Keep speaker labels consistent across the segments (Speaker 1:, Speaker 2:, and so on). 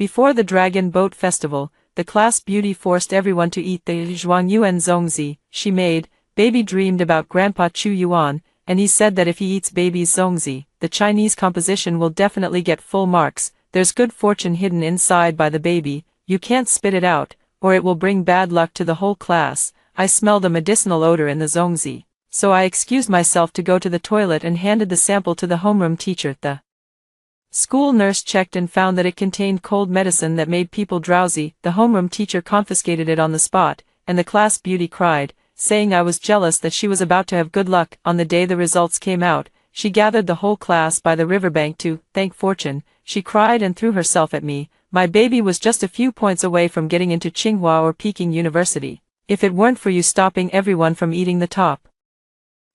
Speaker 1: Before the Dragon Boat Festival, the class beauty forced everyone to eat the Zhuangyuan Zongzi she made. Baby dreamed about Grandpa Chu Yuan, and he said that if he eats baby's Zongzi, the Chinese composition will definitely get full marks. There's good fortune hidden inside by the baby, you can't spit it out, or it will bring bad luck to the whole class. I smelled a medicinal odor in the Zongzi, so I excused myself to go to the toilet and handed the sample to the homeroom teacher. The school nurse checked and found that it contained cold medicine that made people drowsy. The homeroom teacher confiscated it on the spot, and the class beauty cried, saying I was jealous that she was about to have good luck. On the day the results came out, she gathered the whole class by the riverbank to thank fortune. She cried and threw herself at me. My baby was just a few points away from getting into Tsinghua or Peking University, if it weren't for you stopping everyone from eating the top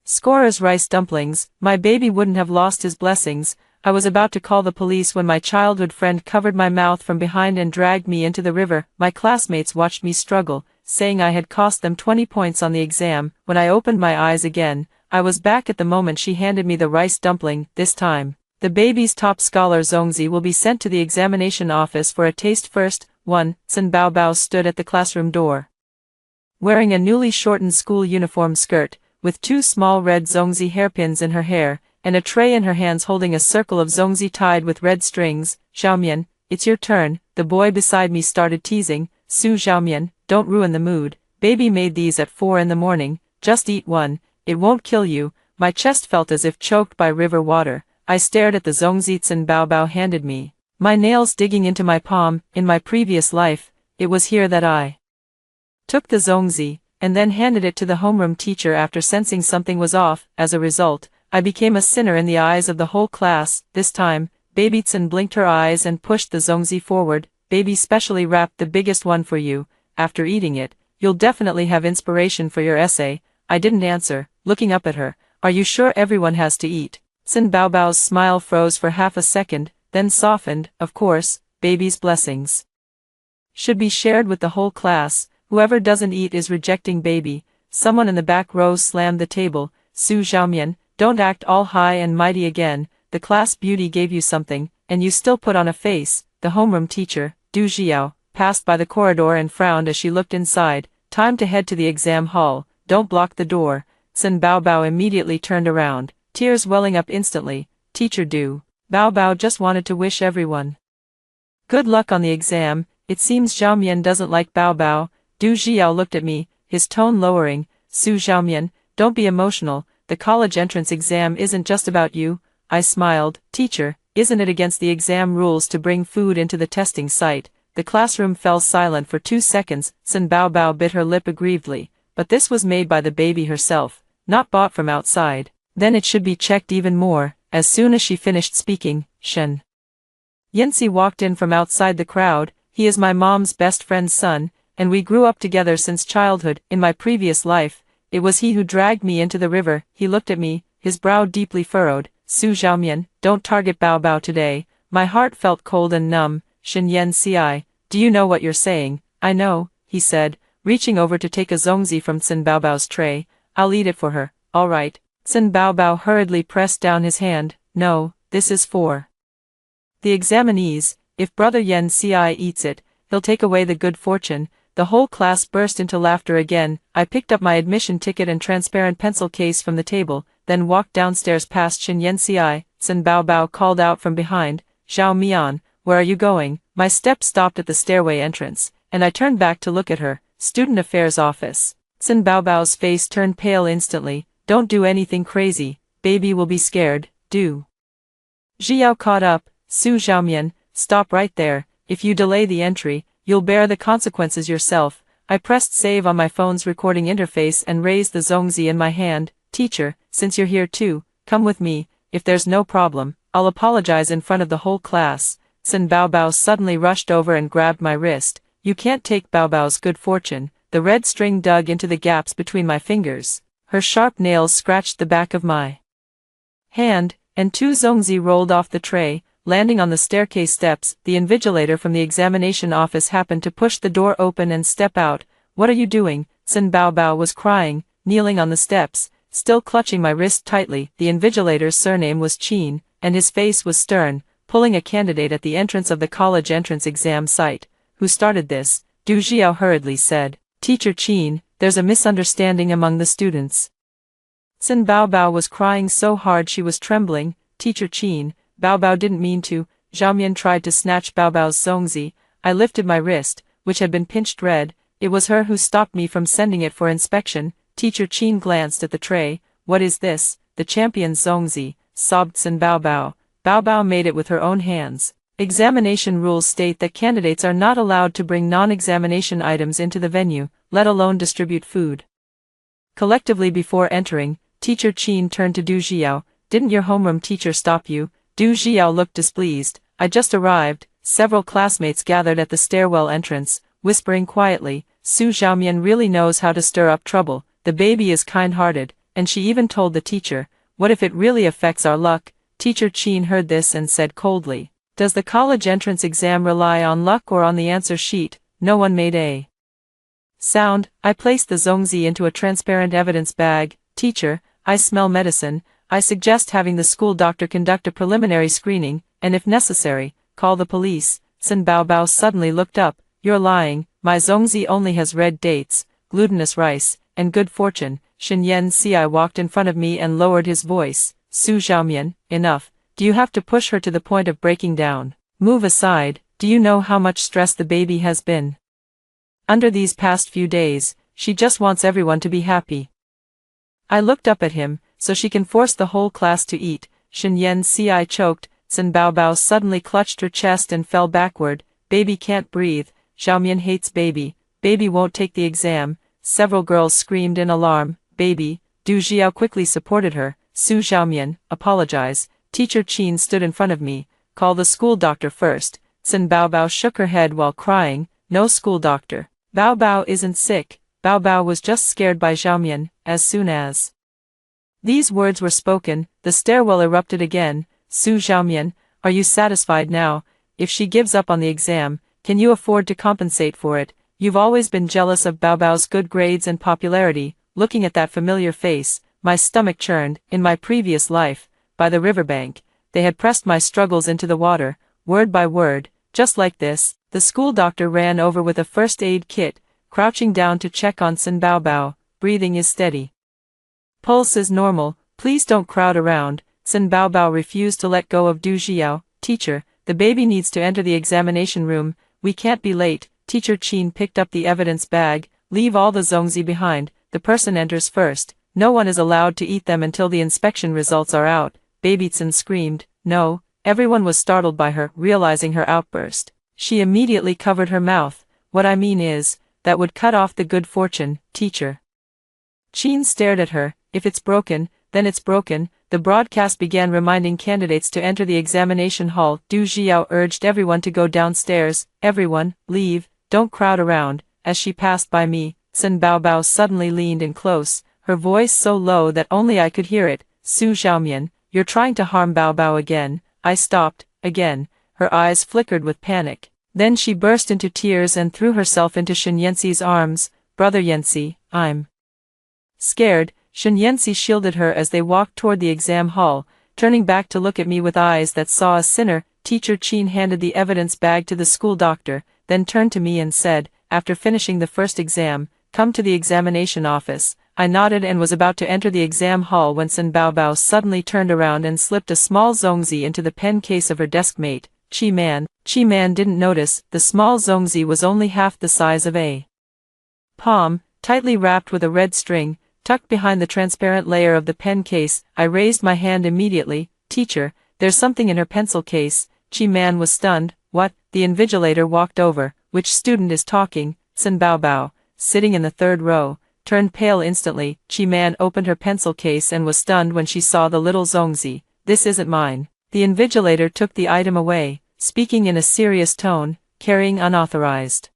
Speaker 1: scorer's rice dumplings. My baby wouldn't have lost his blessings. I was about to call the police when my childhood friend covered my mouth from behind and dragged me into the river. My classmates watched me struggle, saying I had cost them 20 points on the exam. When I opened my eyes again, I was back at the moment she handed me the rice dumpling. This time, the baby's top scholar Zongzi will be sent to the examination office for a taste first. 1. Sun Baobao stood at the classroom door, wearing a newly shortened school uniform skirt, with 2 small red Zongzi hairpins in her hair, and a tray in her hands holding a circle of Zongzi tied with red strings. Xiaomian, it's your turn. The boy beside me started teasing. Su Xiaomian, don't ruin the mood. Baby made these at 4 in the morning, just eat one, it won't kill you. My chest felt as if choked by river water. I stared at the Zongzi Sun Baobao handed me, my nails digging into my palm. In my previous life, it was here that I took the Zongzi, and then handed it to the homeroom teacher after sensing something was off. As a result, I became a sinner in the eyes of the whole class. This time, Baby Tsun blinked her eyes and pushed the Zongzi forward. Baby specially wrapped the biggest one for you. After eating it, you'll definitely have inspiration for your essay. I didn't answer, looking up at her. Are you sure everyone has to eat? Sun Baobao's smile froze for half a second, then softened. Of course, baby's blessings should be shared with the whole class. Whoever doesn't eat is rejecting baby. Someone in the back row slammed the table. Su Xiaomian, don't act all high and mighty again. The class beauty gave you something, and you still put on a face. The homeroom teacher, Du Xiao, passed by the corridor and frowned as she looked inside. Time to head to the exam hall. Don't block the door. Sun Baobao immediately turned around, tears welling up instantly. Teacher Du Baobao just wanted to wish everyone good luck on the exam. It seems Xiaomian doesn't like Baobao. Du Xiao looked at me, his tone lowering. Su Xiaomian, don't be emotional. The college entrance exam isn't just about you. I smiled. Teacher, isn't it against the exam rules to bring food into the testing site? The classroom fell silent for 2 seconds. Sun Baobao bit her lip aggrievedly. But this was made by the baby herself, not bought from outside. Then it should be checked even more. As soon as she finished speaking, Shen Yanxi walked in from outside the crowd. He is my mom's best friend's son, and we grew up together since childhood. In my previous life, it was he who dragged me into the river. He looked at me, his brow deeply furrowed. Su Xiaomian, don't target Baobao today. My heart felt cold and numb. Shen Yanxi, do you know what you're saying? I know, he said, reaching over to take a Zongzi from Sun Baobao's tray. I'll eat it for her. All right. Sun Baobao hurriedly pressed down his hand. No, this is for the examinees. If Brother Yanxi eats it, he'll take away the good fortune. The whole class burst into laughter again. I picked up my admission ticket and transparent pencil case from the table, then walked downstairs past Shen Yanxi. Sun Baobao called out from behind, Zhao Mian, where are you going? My steps stopped at the stairway entrance, and I turned back to look at her. Student Affairs Office. Sun Baobao's face turned pale instantly. Don't do anything crazy, baby will be scared. Du Xiao caught up. Su Xiaomian, stop right there. If you delay the entry, you'll bear the consequences yourself. I pressed save on my phone's recording interface and raised the Zongzi in my hand. Teacher, since you're here too, come with me. If there's no problem, I'll apologize in front of the whole class. Sun Baobao suddenly rushed over and grabbed my wrist. You can't take Baobao's good fortune. The red string dug into the gaps between my fingers. Her sharp nails scratched the back of my hand, and 2 Zongzi rolled off the tray, landing on the staircase steps. The invigilator from the examination office happened to push the door open and step out. What are you doing? Sun Baobao was crying, kneeling on the steps, still clutching my wrist tightly. The invigilator's surname was Qin, and his face was stern. pulling a candidate at the entrance of the college entrance exam site. Who started this? Du Xiao hurriedly said. Teacher Qin, there's a misunderstanding among the students. Sin Baobao was crying so hard she was trembling. Teacher Qin, Baobao didn't mean to. Xiaomian tried to snatch Baobao's Zongzi. I lifted my wrist, which had been pinched red. It was her who stopped me from sending it for inspection. Teacher Qin glanced at the tray. What is this? The champion's Zongzi, sobbed Sin Baobao. Baobao made it with her own hands. Examination rules state that candidates are not allowed to bring non-examination items into the venue, let alone distribute food. Collectively before entering, Teacher Qin turned to Du Xiao. Didn't your homeroom teacher stop you? Du Xiao looked displeased. I just arrived. Several classmates gathered at the stairwell entrance, whispering quietly. Su Xiaomian really knows how to stir up trouble. The baby is kind-hearted, and she even told the teacher. What if it really affects our luck? Teacher Qin heard this and said coldly. Does the college entrance exam rely on luck or on the answer sheet? No one made a sound. I placed the Zongzi into a transparent evidence bag. Teacher, I smell medicine. I suggest having the school doctor conduct a preliminary screening, and if necessary, call the police. Sin Baobao suddenly looked up. You're lying. My Zongzi only has red dates, glutinous rice, and good fortune. Shen Ci walked in front of me and lowered his voice. Su Xiaomian, enough. Do you have to push her to the point of breaking down? Move aside. Do you know how much stress the baby has been under these past few days? She just wants everyone to be happy. I looked up at him, so she can force the whole class to eat. Shen Ci choked. Sin Baobao suddenly clutched her chest and fell backward. Baby can't breathe. Xiaomian hates baby. Baby won't take the exam. Several girls screamed in alarm. Baby. Du Xiao quickly supported her. Su Xiaomian, apologize. Teacher Qin stood in front of me. Call the school doctor first. Sin Baobao shook her head while crying. No school doctor. Baobao isn't sick. Baobao was just scared by Xiaomian. As soon as these words were spoken, the stairwell erupted again. Su Xiaomian, are you satisfied now? If she gives up on the exam, can you afford to compensate for it? You've always been jealous of Baobao's good grades and popularity. Looking at that familiar face, my stomach churned. In my previous life, by the riverbank, they had pressed my struggles into the water, word by word, just like this. The school doctor ran over with a first aid kit, crouching down to check on Sin Baobao. Breathing is steady. Pulse is normal. Please don't crowd around. Sin Baobao refused to let go of Du Xiao. Teacher, the baby needs to enter the examination room. We can't be late. Teacher Qin picked up the evidence bag. Leave all the Zongzi behind. The person enters first. No one is allowed to eat them until the inspection results are out. Babytsin screamed. No. Everyone was startled by her, realizing her outburst. She immediately covered her mouth. What I mean is, that would cut off the good fortune, teacher. Qin stared at her. If it's broken, then it's broken. The broadcast began reminding candidates to enter the examination hall. Du Xiao urged everyone to go downstairs. Everyone, leave, don't crowd around. As she passed by me, Sin Baobao suddenly leaned in close, her voice so low that only I could hear it. Su Xiaomian, you're trying to harm Baobao again. I stopped, again. Her eyes flickered with panic. Then she burst into tears and threw herself into Shen Yanxi's arms. Brother Yanxi, I'm scared. Shen Yanxi shielded her as they walked toward the exam hall, turning back to look at me with eyes that saw a sinner. Teacher Qin handed the evidence bag to the school doctor, then turned to me and said, after finishing the first exam, come to the examination office. I nodded and was about to enter the exam hall when Sin Baobao suddenly turned around and slipped a small Zongzi into the pen case of her desk mate. Qi Man didn't notice. The small Zongzi was only half the size of a palm, tightly wrapped with a red string, tucked behind the transparent layer of the pen case. I raised my hand immediately. Teacher, there's something in her pencil case. Qi Man was stunned. What? The invigilator walked over. Which student is talking? Sin Baobao, sitting in the third row, turned pale instantly. Qi Man opened her pencil case and was stunned when she saw the little Zongzi. This isn't mine. The invigilator took the item away, speaking in a serious tone, carrying unauthorized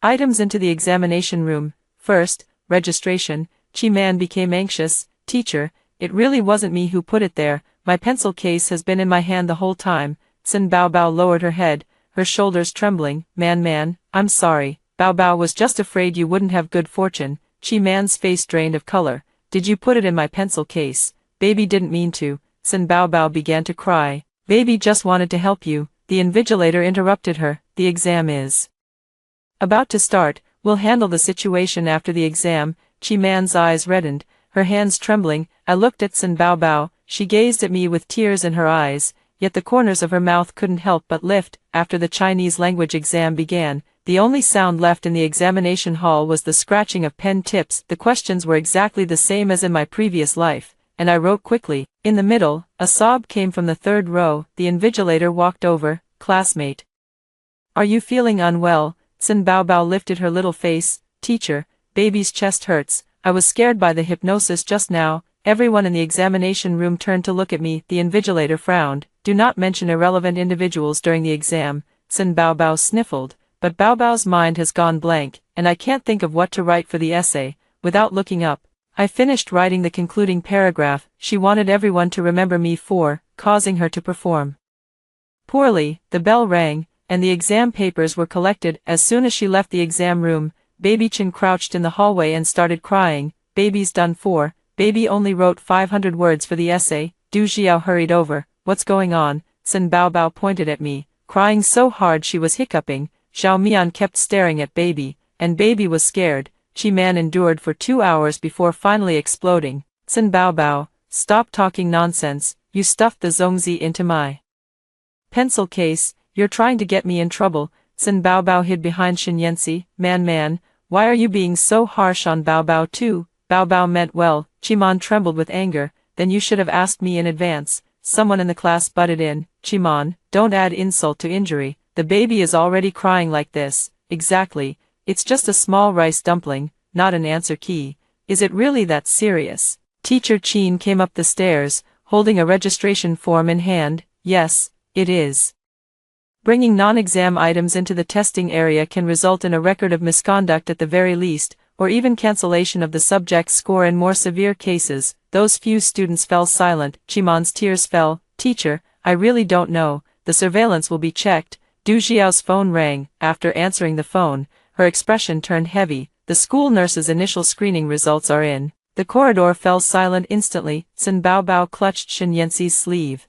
Speaker 1: items into the examination room. First, registration. Qi Man became anxious. Teacher, it really wasn't me who put it there. My pencil case has been in my hand the whole time. Sin Baobao lowered her head, her shoulders trembling. Man, I'm sorry. Baobao was just afraid you wouldn't have good fortune. Qi Man's face drained of color. Did you put it in my pencil case? Baby didn't mean to. Sin Baobao began to cry. Baby just wanted to help you, the invigilator interrupted her. The exam is about to start. We'll handle the situation after the exam. Chi-man's eyes reddened, her hands trembling. I looked at Sun Baobao. She gazed at me with tears in her eyes, yet the corners of her mouth couldn't help but lift. After the Chinese language exam began, the only sound left in the examination hall was the scratching of pen tips. The questions were exactly the same as in my previous life, and I wrote quickly. In the middle, a sob came from the third row. The invigilator walked over. Classmate, are you feeling unwell? Sun Baobao lifted her little face. Teacher, baby's chest hurts. I was scared by the hypnosis just now. Everyone in the examination room turned to look at me. The invigilator frowned. Do not mention irrelevant individuals during the exam. Sun Baobao sniffled, but Baobao's mind has gone blank, and I can't think of what to write for the essay. Without looking up, I finished writing the concluding paragraph. She wanted everyone to remember me for causing her to perform poorly. The bell rang, and the exam papers were collected. As soon as she left the exam room, Baby Chen crouched in the hallway and started crying. Baby's done for. Baby only wrote 500 words for the essay. Du Xiao hurried over. What's going on? Sun Baobao pointed at me, crying so hard she was hiccuping. Xiao Mian kept staring at Baby, and Baby was scared. Chi-man endured for 2 hours before finally exploding. Sun Baobao, stop talking nonsense. You stuffed the Zongzi into my pencil case. You're trying to get me in trouble. Sun Baobao hid behind Shenyansi. Man, why are you being so harsh on Baobao too? Baobao meant well. Chi-man trembled with anger. Then you should have asked me in advance. Someone in the class butted in. Chi-man, don't add insult to injury. The baby is already crying like this. Exactly. It's just a small rice dumpling, not an answer key. Is it really that serious? Teacher Qin came up the stairs, holding a registration form in hand. Yes, it is. Bringing non-exam items into the testing area can result in a record of misconduct at the very least, or even cancellation of the subject's score in more severe cases. Those few students fell silent. Chi-man's tears fell. Teacher, I really don't know. The surveillance will be checked. Du Xiao's phone rang. After answering the phone, her expression turned heavy. The school nurse's initial screening results are in. The corridor fell silent instantly. Sun Baobao clutched Shenyansi's sleeve.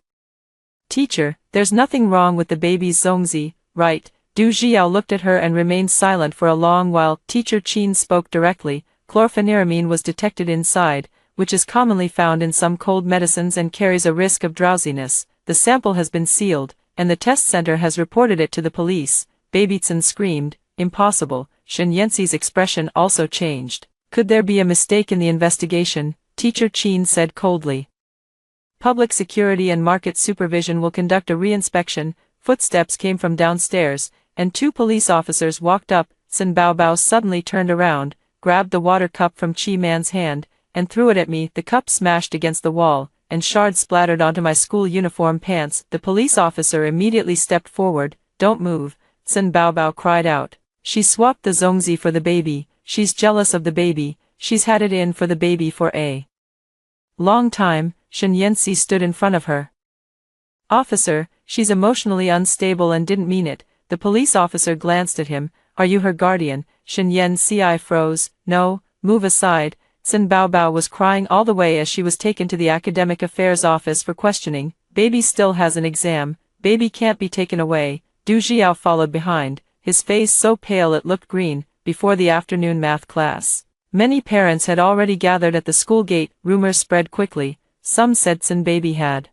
Speaker 1: Teacher, there's nothing wrong with the baby's Zongzi, right? Du Xiao looked at her and remained silent for a long while. Teacher Qin spoke directly. Chlorpheniramine was detected inside, which is commonly found in some cold medicines and carries a risk of drowsiness. The sample has been sealed, and the test center has reported it to the police. Baby Chen screamed. Impossible. Shenyansi's expression also changed. Could there be a mistake in the investigation? Teacher Qin said coldly. Public Security and Market Supervision will conduct a re-inspection. Footsteps came from downstairs, and 2 police officers walked up. Sun Baobao suddenly turned around, grabbed the water cup from Chi-man's hand, and threw it at me. The cup smashed against the wall, and shards splattered onto my school uniform pants. The police officer immediately stepped forward. Don't move, Sun Baobao cried out. She swapped the Zongzi for the baby. She's jealous of the baby. She's had it in for the baby for a long time. Shenyansi stood in front of her. Officer, she's emotionally unstable and didn't mean it. The police officer glanced at him. Are you her guardian? Shenyansi froze. No, move aside. Sun Baobao was crying all the way as she was taken to the academic affairs office for questioning. Baby still has an exam. Baby can't be taken away. Du Xiao followed behind, his face so pale it looked green, before the afternoon math class. Many parents had already gathered at the school gate. Rumors spread quickly. Some said Sun Baby had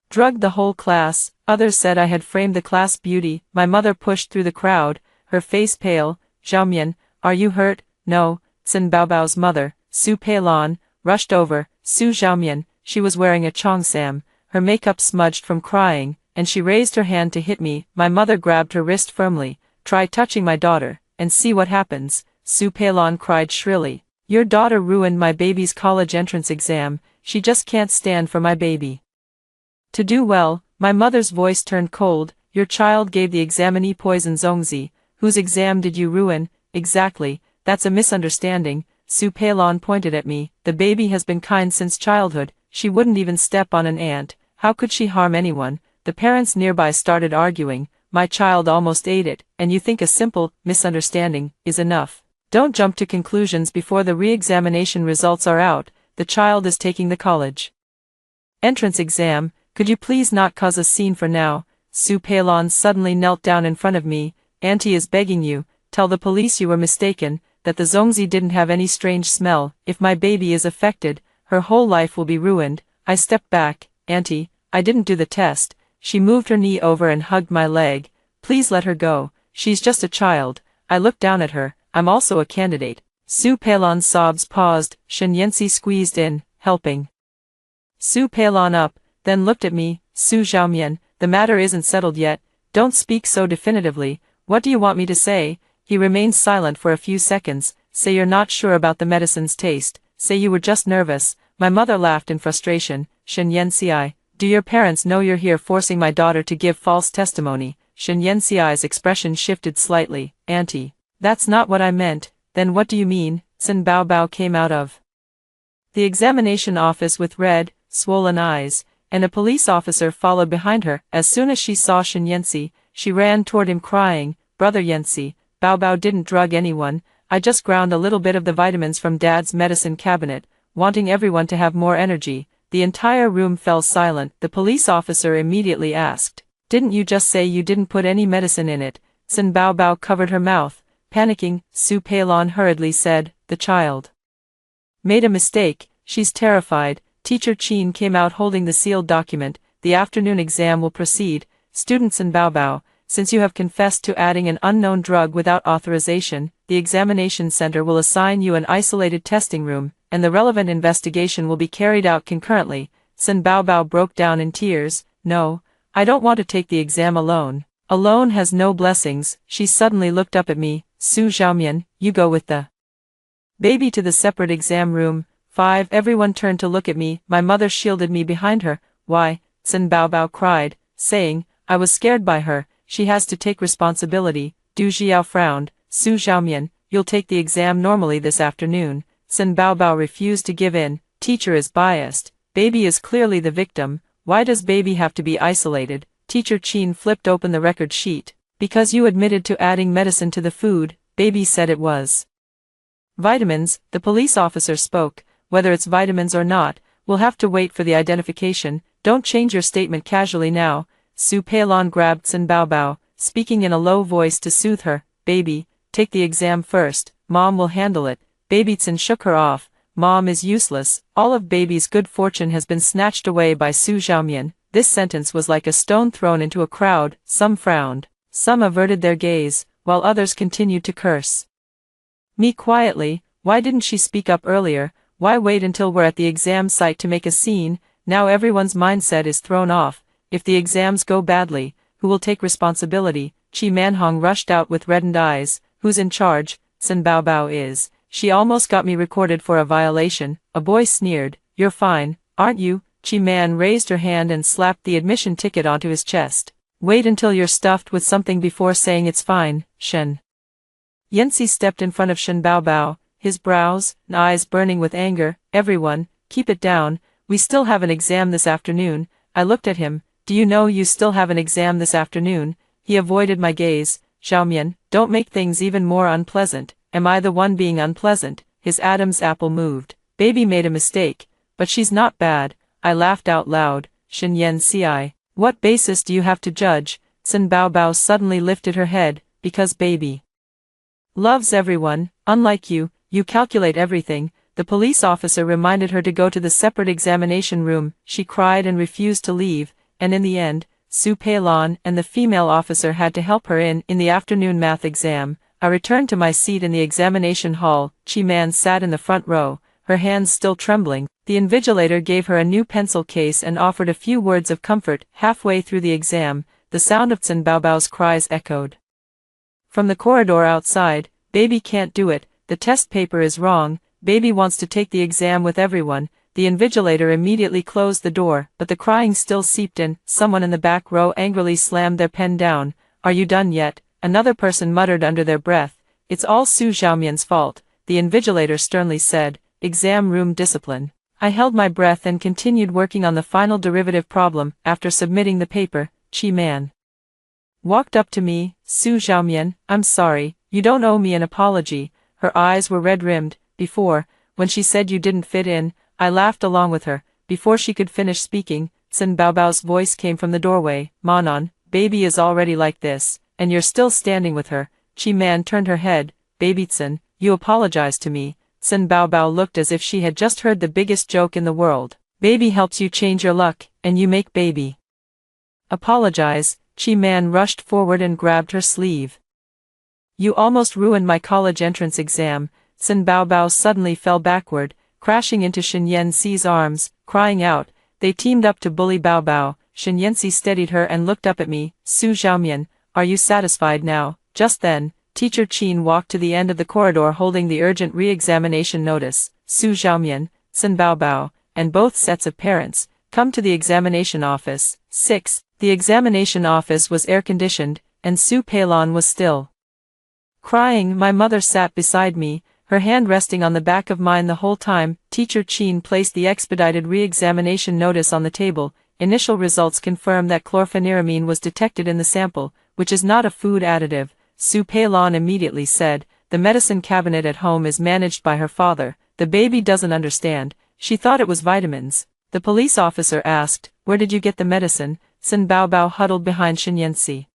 Speaker 1: drugged the whole class. Others said I had framed the class beauty. My mother pushed through the crowd, her face pale. Xiaomian, are you hurt? No. Sun Baobao's mother, Su Peilan, rushed over. Su Xiaomian, she was wearing a cheongsam, her makeup smudged from crying, and she raised her hand to hit me. My mother grabbed her wrist firmly. Try touching my daughter, and see what happens. Su Peilan cried shrilly. Your daughter ruined my baby's college entrance exam. She just can't stand for my baby to do well. My mother's voice turned cold. Your child gave the examinee poison Zongzi. Whose exam did you ruin? Exactly, that's a misunderstanding. Su Peilan pointed at me. The baby has been kind since childhood. She wouldn't even step on an ant. How could she harm anyone? The parents nearby started arguing. My child almost ate it, and you think a simple misunderstanding is enough. Don't jump to conclusions before the re-examination results are out. The child is taking the college entrance exam. Could you please not cause a scene for now? Su Peilon suddenly knelt down in front of me. Auntie is begging you, tell the police you were mistaken, that the Zongzi didn't have any strange smell. If my baby is affected, her whole life will be ruined. I stepped back. Auntie, I didn't do the test. She moved her knee over and hugged my leg. Please let her go. She's just a child. I looked down at her. I'm also a candidate. Su Peilon's sobs paused. Shen Yanxi squeezed in, helping Su Peilon up, then looked at me. Su Xiaomian, the matter isn't settled yet. Don't speak so definitively. What do you want me to say? He remained silent for a few seconds. Say you're not sure about the medicine's taste. Say you were just nervous. My mother laughed in frustration. Shen Yanxi, do your parents know you're here forcing my daughter to give false testimony? Shen Yanxi's expression shifted slightly. Auntie, that's not what I meant. Then what do you mean? Sun Baobao came out of the examination office with red, swollen eyes, and a police officer followed behind her. As soon as she saw Shen Yanxi, she ran toward him crying, Brother Yanxi, Baobao didn't drug anyone. I just ground a little bit of the vitamins from Dad's medicine cabinet, wanting everyone to have more energy. The entire room fell silent. The police officer immediately asked, didn't you just say you didn't put any medicine in it? Sun Baobao covered her mouth. Panicking, Su Peilon hurriedly said, the child made a mistake. She's terrified. Teacher Qin came out holding the sealed document. The afternoon exam will proceed. Student Sun Baobao, since you have confessed to adding an unknown drug without authorization, the examination center will assign you an isolated testing room, and the relevant investigation will be carried out concurrently. Sun Baobao broke down in tears. No, I don't want to take the exam alone. Alone has no blessings. She suddenly looked up at me. Su Xiaomian, you go with the baby to the separate exam room. 5. Everyone turned to look at me. My mother shielded me behind her. Why? Sun Baobao cried, saying, I was scared by her. She has to take responsibility. Du Xiao frowned. Su Xiaomian, you'll take the exam normally this afternoon. Sun Baobao refused to give in. Teacher is biased. Baby is clearly the victim. Why does baby have to be isolated? Teacher Qin flipped open the record sheet. Because you admitted to adding medicine to the food, baby said it was vitamins. The police officer spoke. Whether it's vitamins or not, we'll have to wait for the identification. Don't change your statement casually now. Su Peilon grabbed Sun Baobao, speaking in a low voice to soothe her. Baby, take the exam first. Mom will handle it. Baby Sun shook her off. Mom is useless. All of baby's good fortune has been snatched away by Su Xiaomian. This sentence was like a stone thrown into a crowd. Some frowned. Some averted their gaze, while others continued to curse me quietly. Why didn't she speak up earlier? Why wait until we're at the exam site to make a scene? Now everyone's mindset is thrown off. If the exams go badly, who will take responsibility? Qi Manhong rushed out with reddened eyes. Who's in charge? Sun Baobao is. She almost got me recorded for a violation. A boy sneered. You're fine, aren't you? Qi Man raised her hand and slapped the admission ticket onto his chest. Wait until you're stuffed with something before saying it's fine. Shen Yanxi stepped in front of Shen Baobao, his brows and eyes burning with anger. Everyone, keep it down. We still have an exam this afternoon. I looked at him. Do you know you still have an exam this afternoon? He avoided my gaze. Xiaomian, don't make things even more unpleasant. Am I the one being unpleasant? His Adam's apple moved. Baby made a mistake, but she's not bad. I laughed out loud. Shen Yanxi, what basis do you have to judge? Sun Baobao suddenly lifted her head. Because baby loves everyone. Unlike you, you calculate everything. The police officer reminded her to go to the separate examination room. She cried and refused to leave, and in the end, Su Peilon and the female officer had to help her in the afternoon math exam. I returned to my seat in the examination hall. Qi Man sat in the front row, her hands still trembling. The invigilator gave her a new pencil case and offered a few words of comfort. Halfway through the exam, the sound of Sun Baobao's cries echoed from the corridor outside. Baby can't do it. The test paper is wrong. Baby wants to take the exam with everyone. The invigilator immediately closed the door, but the crying still seeped in. Someone in the back row angrily slammed their pen down. Are you done yet? Another person muttered under their breath. It's all Su Xiaomian's fault. The invigilator sternly said. Exam room discipline. I held my breath and continued working on the final derivative problem. After submitting the paper, Qi Man walked up to me. Su Xiaomian, I'm sorry. You don't owe me an apology. Her eyes were red-rimmed. Before, when she said you didn't fit in, I laughed along with her. Before she could finish speaking, Sin Baobao's voice came from the doorway. Manon, baby is already like this, and you're still standing with her. Chi Man turned her head. Babytsin, you apologize to me. Sin Baobao looked as if she had just heard the biggest joke in the world. Baby helps you change your luck, and you make baby apologize. Chi Man rushed forward and grabbed her sleeve. You almost ruined my college entrance exam. Sin Baobao suddenly fell backward, crashing into Shen Yanxi's arms, crying out. They teamed up to bully Baobao. Shen Yanxi steadied her and looked up at me. Su Xiaomian, are you satisfied now? Just then, Teacher Qin walked to the end of the corridor holding the urgent re-examination notice. Su Xiaomian, Sin Baobao, and both sets of parents, come to the examination office. 6. The examination office was air-conditioned, and Su Peilon was still crying. My mother sat beside me, her hand resting on the back of mine the whole time. Teacher Qin placed the expedited re-examination notice on the table. Initial results confirm that chlorpheniramine was detected in the sample, which is not a food additive. Su Peilon immediately said, the medicine cabinet at home is managed by her father. The baby doesn't understand. She thought it was vitamins. The police officer asked, where did you get the medicine? Sin Baobao huddled behind Shen Yanxi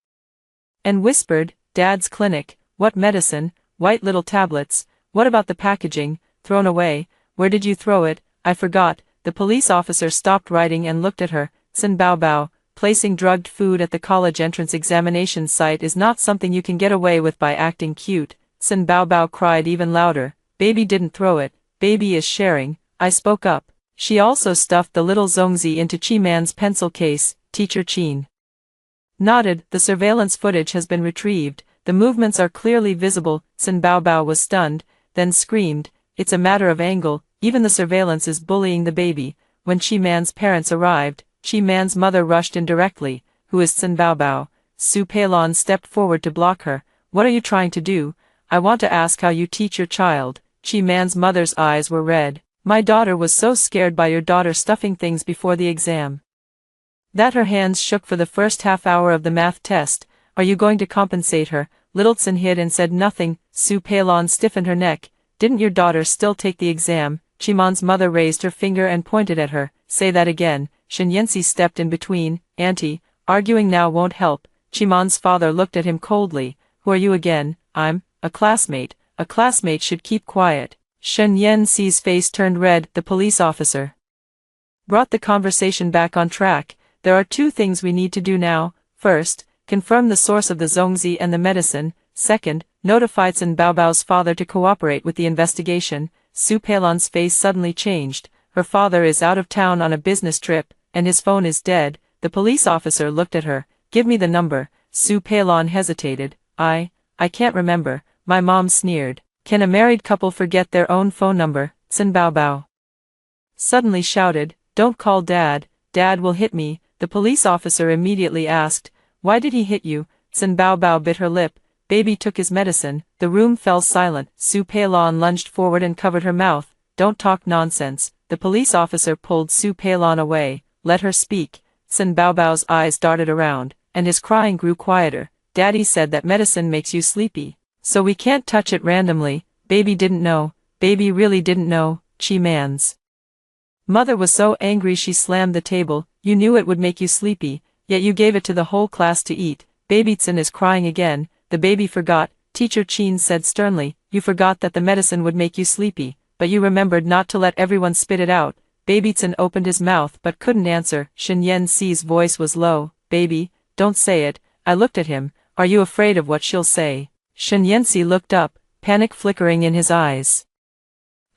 Speaker 1: and whispered, Dad's clinic. What medicine? White little tablets. What about the packaging? Thrown away. Where did you throw it? I forgot. The police officer stopped writing and looked at her. Sin Baobao, placing drugged food at the college entrance examination site is not something you can get away with by acting cute. Sin Baobao cried even louder. Baby didn't throw it. Baby is sharing. I spoke up. She also stuffed the little Zongzi into Chi Man's pencil case. Teacher Qin nodded. The surveillance footage has been retrieved. The movements are clearly visible. Sin Baobao was stunned, then screamed, it's a matter of angle, even the surveillance is bullying the baby. When Chi Man's parents arrived, Chi Man's mother rushed in directly. Who is Sin Baobao? Su Peilon stepped forward to block her. What are you trying to do? I want to ask how you teach your child. Chi Man's mother's eyes were red. My daughter was so scared by your daughter stuffing things before the exam that her hands shook for the first half hour of the math test. Are you going to compensate her? Littleton hid and said nothing. Su Peilon stiffened her neck. Didn't your daughter still take the exam? Chimon's mother raised her finger and pointed at her. Say that again. Shen Yanxi stepped in between. Auntie, arguing now won't help. Chimon's father looked at him coldly. Who are you again? I'm a classmate. A classmate should keep quiet. Shen Yanxi's face turned red. The police officer brought the conversation back on track. There are two things we need to do now. First, confirm the source of the Zongzi and the medicine. Second, notify Sin Baobao's father to cooperate with the investigation. Su Peilon's face suddenly changed. Her father is out of town on a business trip, and his phone is dead. The police officer looked at her. Give me the number. Su Peilon hesitated. I can't remember. My mom sneered. Can a married couple forget their own phone number? Sin Baobao suddenly shouted. Don't call Dad. Dad will hit me. The police officer immediately asked, why did he hit you? Sin Baobao bit her lip. Baby took his medicine. The room fell silent. Su Peilon lunged forward and covered her mouth. Don't talk nonsense. The police officer pulled Su Peilon away. Let her speak. Sin Baobao's eyes darted around, and his crying grew quieter. Daddy said that medicine makes you sleepy, so we can't touch it randomly. Baby didn't know. Baby really didn't know. Chi Man's mother was so angry she slammed the table. You knew it would make you sleepy, yet you gave it to the whole class to eat. Babytsin is crying again. The baby forgot. Teacher Qin said sternly, you forgot that the medicine would make you sleepy, but you remembered not to let everyone spit it out. Babytsin opened his mouth but couldn't answer. Shen Yanxi's voice was low. Baby, don't say it. I looked at him. Are you afraid of what she'll say? Shen Yanxi looked up, panic flickering in his eyes.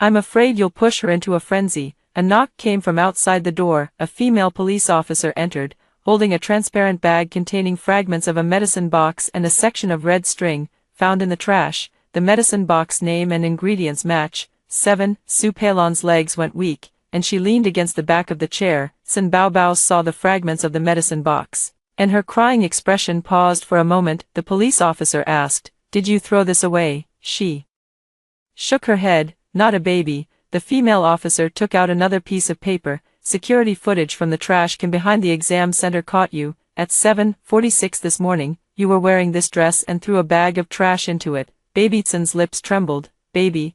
Speaker 1: I'm afraid you'll push her into a frenzy. A knock came from outside the door. A female police officer entered, holding a transparent bag containing fragments of a medicine box and a section of red string, found in the trash. The medicine box name and ingredients match. 7. Su Peilon's legs went weak, and she leaned against the back of the chair. Sin Baobao saw the fragments of the medicine box, and her crying expression paused for a moment. The police officer asked, did you throw this away? She shook her head. Not a baby. The female officer took out another piece of paper. Security footage from the trash can behind the exam center caught you. At 7:46 this morning, you were wearing this dress and threw a bag of trash into it. Babytsin's lips trembled. Baby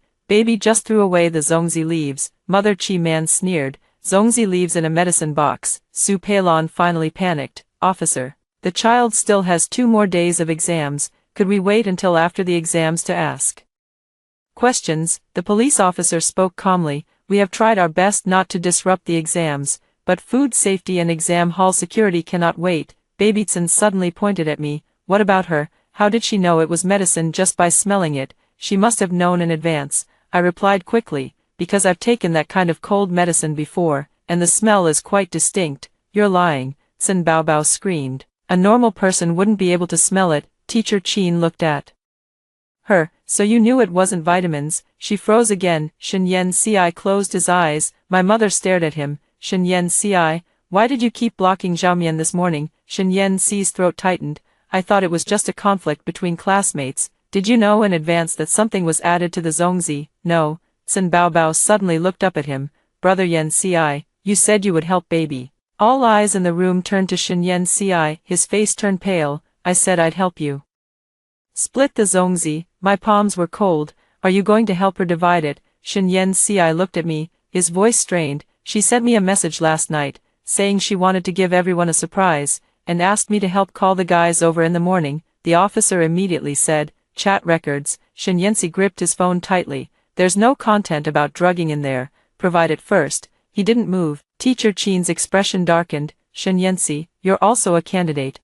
Speaker 1: just threw away the Zongzi leaves. Mother Chi Man sneered. Zongzi leaves in a medicine box. Su Peilon finally panicked. Officer. The child still has 2 more days of exams. Could we wait until after the exams to ask questions? The police officer spoke calmly. We have tried our best not to disrupt the exams, but food safety and exam hall security cannot wait. Babytson suddenly pointed at me. What about her? How did she know it was medicine just by smelling it? She must have known in advance. I replied quickly, because I've taken that kind of cold medicine before, and the smell is quite distinct. You're lying, Sun Baobao screamed. A normal person wouldn't be able to smell it. Teacher Qin looked at her. So you knew it wasn't vitamins? She froze again. Shen Yan Ci closed his eyes. My mother stared at him. Shen Yan Ci, why did you keep blocking Zhao this morning? Shen Yan Ci's throat tightened. I thought it was just a conflict between classmates. Did you know in advance that something was added to the Zongzi? No. Sun Baobao suddenly looked up at him. Brother Yan Ci, you said you would help baby. All eyes in the room turned to Shen Yan Ci. His face turned pale. I said I'd help you split the Zongzi. My palms were cold. Are you going to help her divide it? Shen Yan Ci looked at me, his voice strained. She sent me a message last night, saying she wanted to give everyone a surprise, and asked me to help call the guys over in the morning. The officer immediately said, chat records. Shen Yanci gripped his phone tightly. There's no content about drugging in there. Provide it first. He didn't move. Teacher Qin's expression darkened. Shen Yanci, you're also a candidate.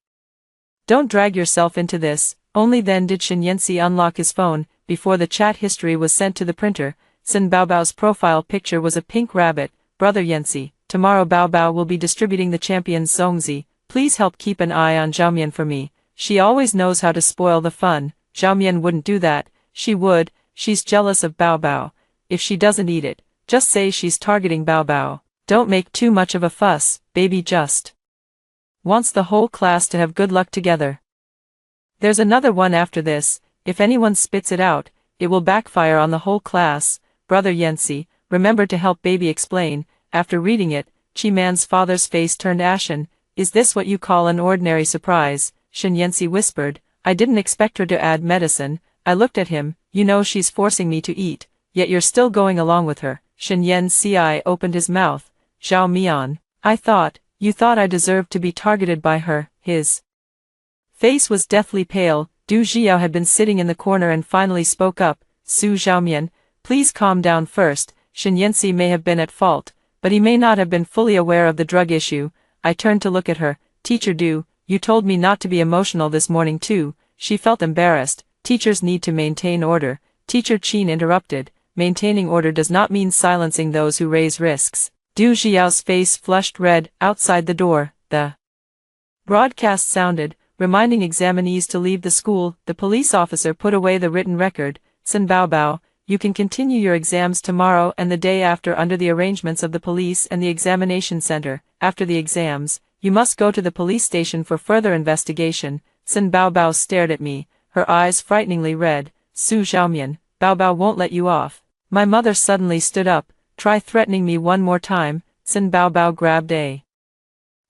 Speaker 1: Don't drag yourself into this. Only then did Shen Yanci unlock his phone. Before the chat history was sent to the printer, Sun Baobao's profile picture was a pink rabbit. Brother Yanci, tomorrow Baobao will be distributing the champion's Zongzi. Please help keep an eye on Zhao for me. She always knows how to spoil the fun. Zhao wouldn't do that. She would. She's jealous of Baobao. If she doesn't eat it, just say she's targeting Baobao. Don't make too much of a fuss. Baby just wants the whole class to have good luck together. There's another one after this. If anyone spits it out, it will backfire on the whole class. Brother Yanci, remember to help baby explain. After reading it, Chi-man's father's face turned ashen. Is this what you call an ordinary surprise? Shen Yanci whispered. I didn't expect her to add medicine. I looked at him. You know she's forcing me to eat, yet you're still going along with her. Shen Yanci opened his mouth. Zhao Mian. You thought I deserved to be targeted by her. His face was deathly pale. Du Xiao had been sitting in the corner and finally spoke up. Su Zhaomian, please calm down first. Shen Yanci may have been at fault, but he may not have been fully aware of the drug issue. I turned to look at her. Teacher Du, you told me not to be emotional this morning too. She felt embarrassed. Teachers need to maintain order. Teacher Qin interrupted. Maintaining order does not mean silencing those who raise risks. Du Xiao's face flushed red. Outside the door, the broadcast sounded, reminding examinees to leave the school. The police officer put away the written record. Sun Baobao, you can continue your exams tomorrow and the day after under the arrangements of the police and the examination center. After the exams, you must go to the police station for further investigation. Sun Baobao stared at me, her eyes frighteningly red. Su Zhaomian, Baobao won't let you off. My mother suddenly stood up. Try threatening me one more time. Sun Baobao grabbed a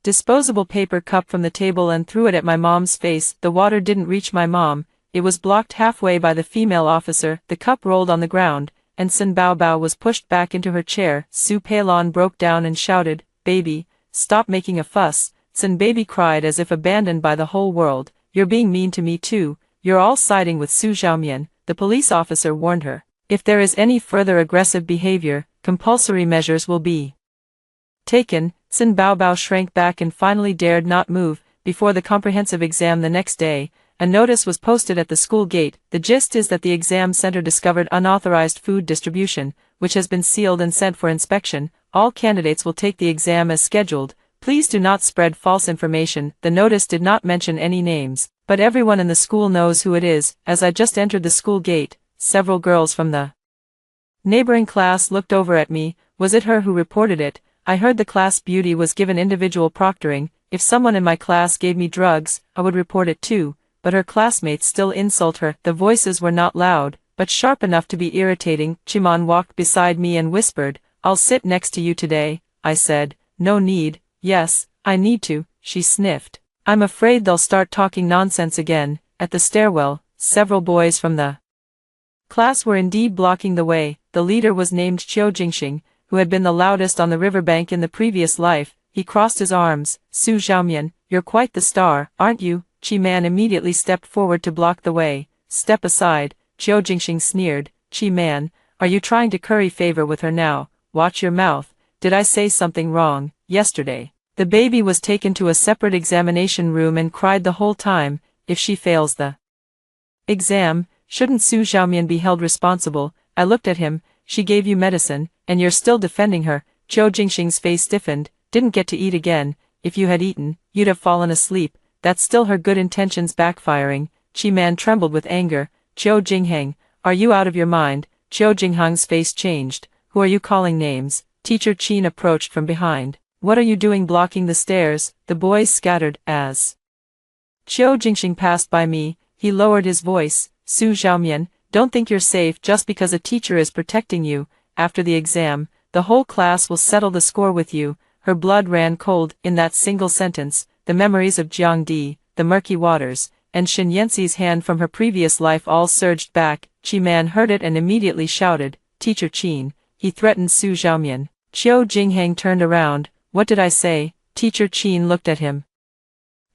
Speaker 1: disposable paper cup from the table and threw it at my mom's face. The water didn't reach my mom. It was blocked halfway by the female officer. The cup rolled on the ground, and Sun Baobao was pushed back into her chair. Su Peilon broke down and shouted, Baby, stop making a fuss. Sun Baby cried as if abandoned by the whole world. You're being mean to me too. You're all siding with Su Zhaomian. The police officer warned her. If there is any further aggressive behavior, compulsory measures will be taken. Sun Baobao shrank back and finally dared not move. Before the comprehensive exam the next day, a notice was posted at the school gate. The gist is that the exam center discovered unauthorized food distribution, which has been sealed and sent for inspection. All candidates will take the exam as scheduled. Please do not spread false information. The notice did not mention any names, but everyone in the school knows who it is. As I just entered the school gate, several girls from the neighboring class looked over at me. Was it her who reported it? I heard the class beauty was given individual proctoring. If someone in my class gave me drugs, I would report it too, but her classmates still insult her. The voices were not loud, but sharp enough to be irritating. Chiman walked beside me and whispered, I'll sit next to you today. I said, no need. Yes, I need to. She sniffed. I'm afraid they'll start talking nonsense again. At the stairwell, several boys from the class were indeed blocking the way. The leader was named Qiu Jingxing. who had been the loudest on the riverbank in the previous life. He crossed his arms. Su Xiaomian, you're quite the star, aren't you? Qi Man immediately stepped forward to block the way. Step aside, Qiu Jingxing sneered. Qi Man, are you trying to curry favor with her now? Watch your mouth. Did I say something wrong, yesterday? The baby was taken to a separate examination room and cried the whole time. If she fails the exam, shouldn't Su Xiaomian be held responsible? I looked at him. She gave you medicine, and you're still defending her. Qiu Jingxing's face stiffened. Didn't get to eat again. If you had eaten, you'd have fallen asleep. That's still her good intentions backfiring. Qi Man trembled with anger. Qiu Jingheng, are you out of your mind? Qiu Jingheng's face changed. Who are you calling names? Teacher Qin approached from behind. What are you doing blocking the stairs? The boys scattered. As Qiu Jingxing passed by me, he lowered his voice. Su Xiaomian, don't think you're safe just because a teacher is protecting you. After the exam, the whole class will settle the score with you. Her blood ran cold in that single sentence. The memories of Jiangdi, the murky waters, and Shen Yanxi's hand from her previous life all surged back. Qi Man heard it and immediately shouted, Teacher Qin. He threatened Su Xiaomian. Qiu Jingheng turned around. What did I say? Teacher Qin looked at him.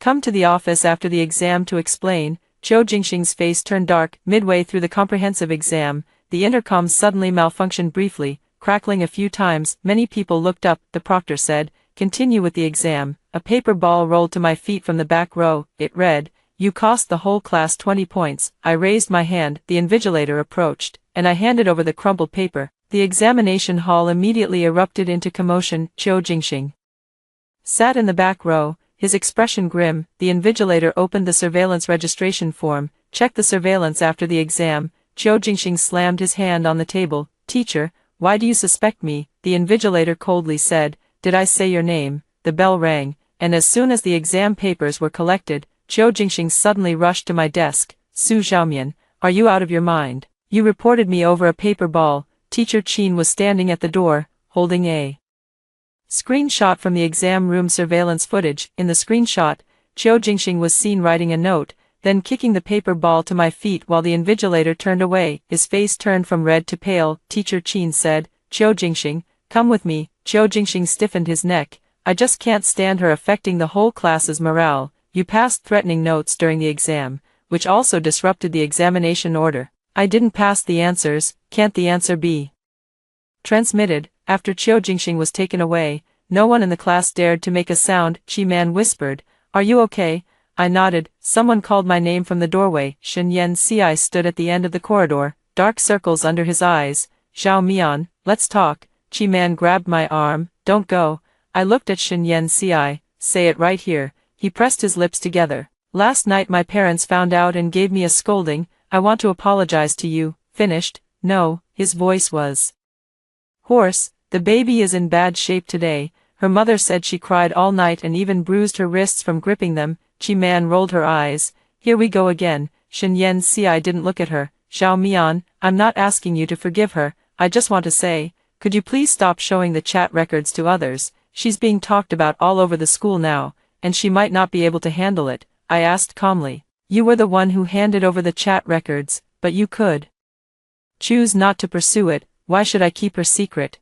Speaker 1: Come to the office after the exam to explain. Qiu Jingxing's face turned dark. Midway through the comprehensive exam, the intercom suddenly malfunctioned briefly, crackling a few times. Many people looked up. The proctor said, continue with the exam. A paper ball rolled to my feet from the back row. It read, you cost the whole class 20 points. I raised my hand. The invigilator approached, and I handed over the crumpled paper. The examination hall immediately erupted into commotion. Qiu Jingxing sat in the back row, his expression grim. The invigilator opened the surveillance registration form. Check the surveillance after the exam. Qiu Jingxing slammed his hand on the table. Teacher, why do you suspect me? The invigilator coldly said, did I say your name? The bell rang, and as soon as the exam papers were collected, Qiu Jingxing suddenly rushed to my desk. Su Xiaomian, are you out of your mind? You reported me over a paper ball. Teacher Qin was standing at the door, holding a screenshot from the exam room surveillance footage. In the screenshot, Qiu Jingxing was seen writing a note, then kicking the paper ball to my feet while the invigilator turned away. His face turned from red to pale. Teacher Qin said, Qiu Jingxing, come with me. Qiu Jingxing stiffened his neck. I just can't stand her affecting the whole class's morale. You passed threatening notes during the exam, which also disrupted the examination order. I didn't pass the answers. Can't the answer be transmitted? After Qiu Jingxing was taken away, no one in the class dared to make a sound. Qi Man whispered, are you okay? I nodded. Someone called my name from the doorway. Shen Yanxi stood at the end of the corridor, dark circles under his eyes. Zhao Mian, let's talk. Qi Man grabbed my arm. Don't go. I looked at Shen Yanxi. Say it right here. He pressed his lips together. Last night my parents found out and gave me a scolding. I want to apologize to you. Finished? No. His voice was hoarse. The baby is in bad shape today. Her mother said she cried all night and even bruised her wrists from gripping them. Qi Man rolled her eyes. Here we go again. Shen Yanxi didn't look at her. Zhao Mian, I'm not asking you to forgive her. I just want to say, could you please stop showing the chat records to others? She's being talked about all over the school now, and she might not be able to handle it. I asked calmly. You were the one who handed over the chat records, but you could choose not to pursue it. Why should I keep her secret?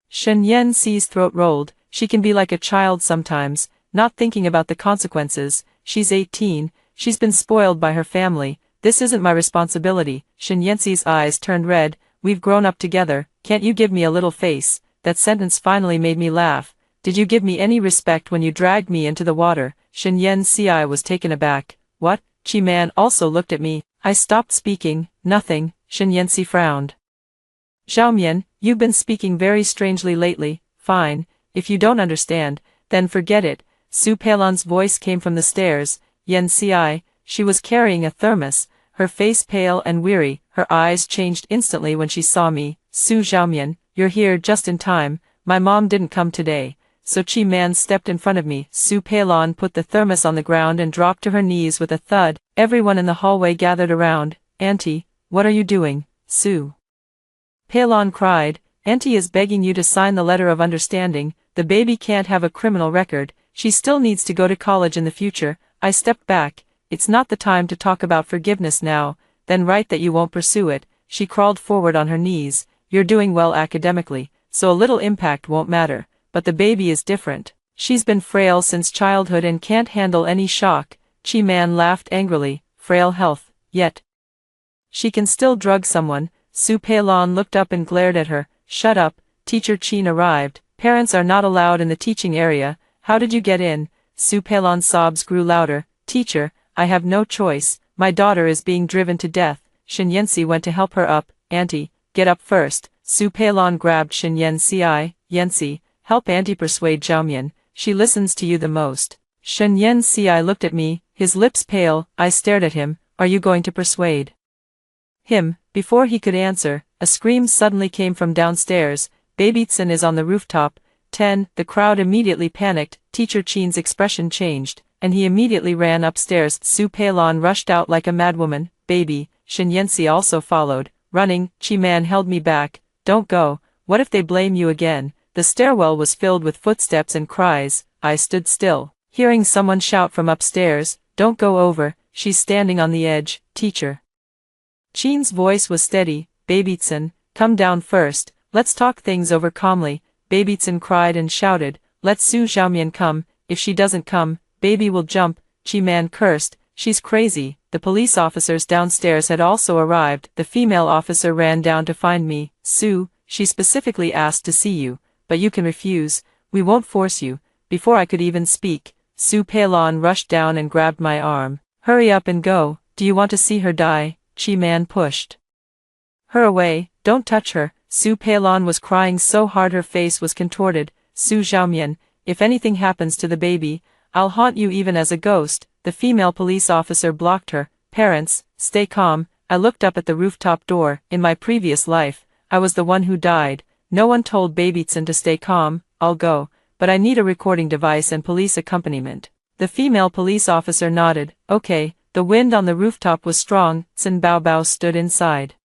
Speaker 1: Shen Yanxi's throat rolled. She can be like a child sometimes, not thinking about the consequences. She's 18, she's been spoiled by her family. This isn't my responsibility. Shen Yanxi's eyes turned red. We've grown up together. Can't you give me a little face? That sentence finally made me laugh. Did you give me any respect when you dragged me into the water? Shen Yanxi was taken aback. What? Qi Man also looked at me. I stopped speaking. Nothing. Shen Yanxi frowned. Zhao Mian, you've been speaking very strangely lately. Fine. If you don't understand, then forget it. Su Peilon's voice came from the stairs. Yanxi, she was carrying a thermos, her face pale and weary. Her eyes changed instantly when she saw me. Su Xiaomian, you're here just in time. My mom didn't come today. So Qi Man stepped in front of me. Su Peilon put the thermos on the ground and dropped to her knees with a thud. Everyone in the hallway gathered around. Auntie, what are you doing? Su Peilon cried. Auntie is begging you to sign the letter of understanding. The baby can't have a criminal record. She still needs to go to college in the future. I stepped back. It's not the time to talk about forgiveness now. Then write that you won't pursue it. She crawled forward on her knees. You're doing well academically. so a little impact won't matter, but the baby is different. She's been frail since childhood and can't handle any shock. Chi-man laughed angrily. Frail health, yet she can still drug someone. Su Peilon looked up and glared at her. Shut up, Teacher Chin arrived. Parents are not allowed in the teaching area. How did you get in? Su Peilon's sobs grew louder. Teacher, I have no choice. My daughter is being driven to death. Shen Yanxi went to help her up. Auntie, get up first. Su Peilon grabbed Shen Yanxi. Yanxi, help Auntie persuade Xiaomian. She listens to you the most. Shen Yanxi looked at me, his lips pale. I stared at him. Are you going to persuade him? Before he could answer, a scream suddenly came from downstairs. Babytsin is on the rooftop. 10. The crowd immediately panicked. Teacher Chin's expression changed, and he immediately ran upstairs. Su Peilon rushed out like a madwoman. Baby, Shen Yanxi also followed, running. Chi-man held me back. Don't go. What if they blame you again? The stairwell was filled with footsteps and cries. I stood still, hearing someone shout from upstairs. Don't go over, she's standing on the edge. Teacher Chin's voice was steady. Babytsin, come down first. Let's talk things over calmly. Babytsin cried and shouted. Let Su Xiaomian come. If she doesn't come, baby will jump. Chi-man cursed. She's crazy. The police officers downstairs had also arrived. The female officer ran down to find me. Su, she specifically asked to see you, but you can refuse. We won't force you. Before I could even speak, Su Peilon rushed down and grabbed my arm. Hurry up and go. Do you want to see her die? Chi-man pushed her away. Don't touch her. Su Peilon was crying so hard her face was contorted. Su Xiaomian, if anything happens to the baby, I'll haunt you even as a ghost. The female police officer blocked her. Parents, stay calm. I looked up at the rooftop door. In my previous life, I was the one who died. No one told Babytsin to stay calm. I'll go, but I need a recording device and police accompaniment. The female police officer nodded. Okay. The wind on the rooftop was strong. Xin Baobao stood inside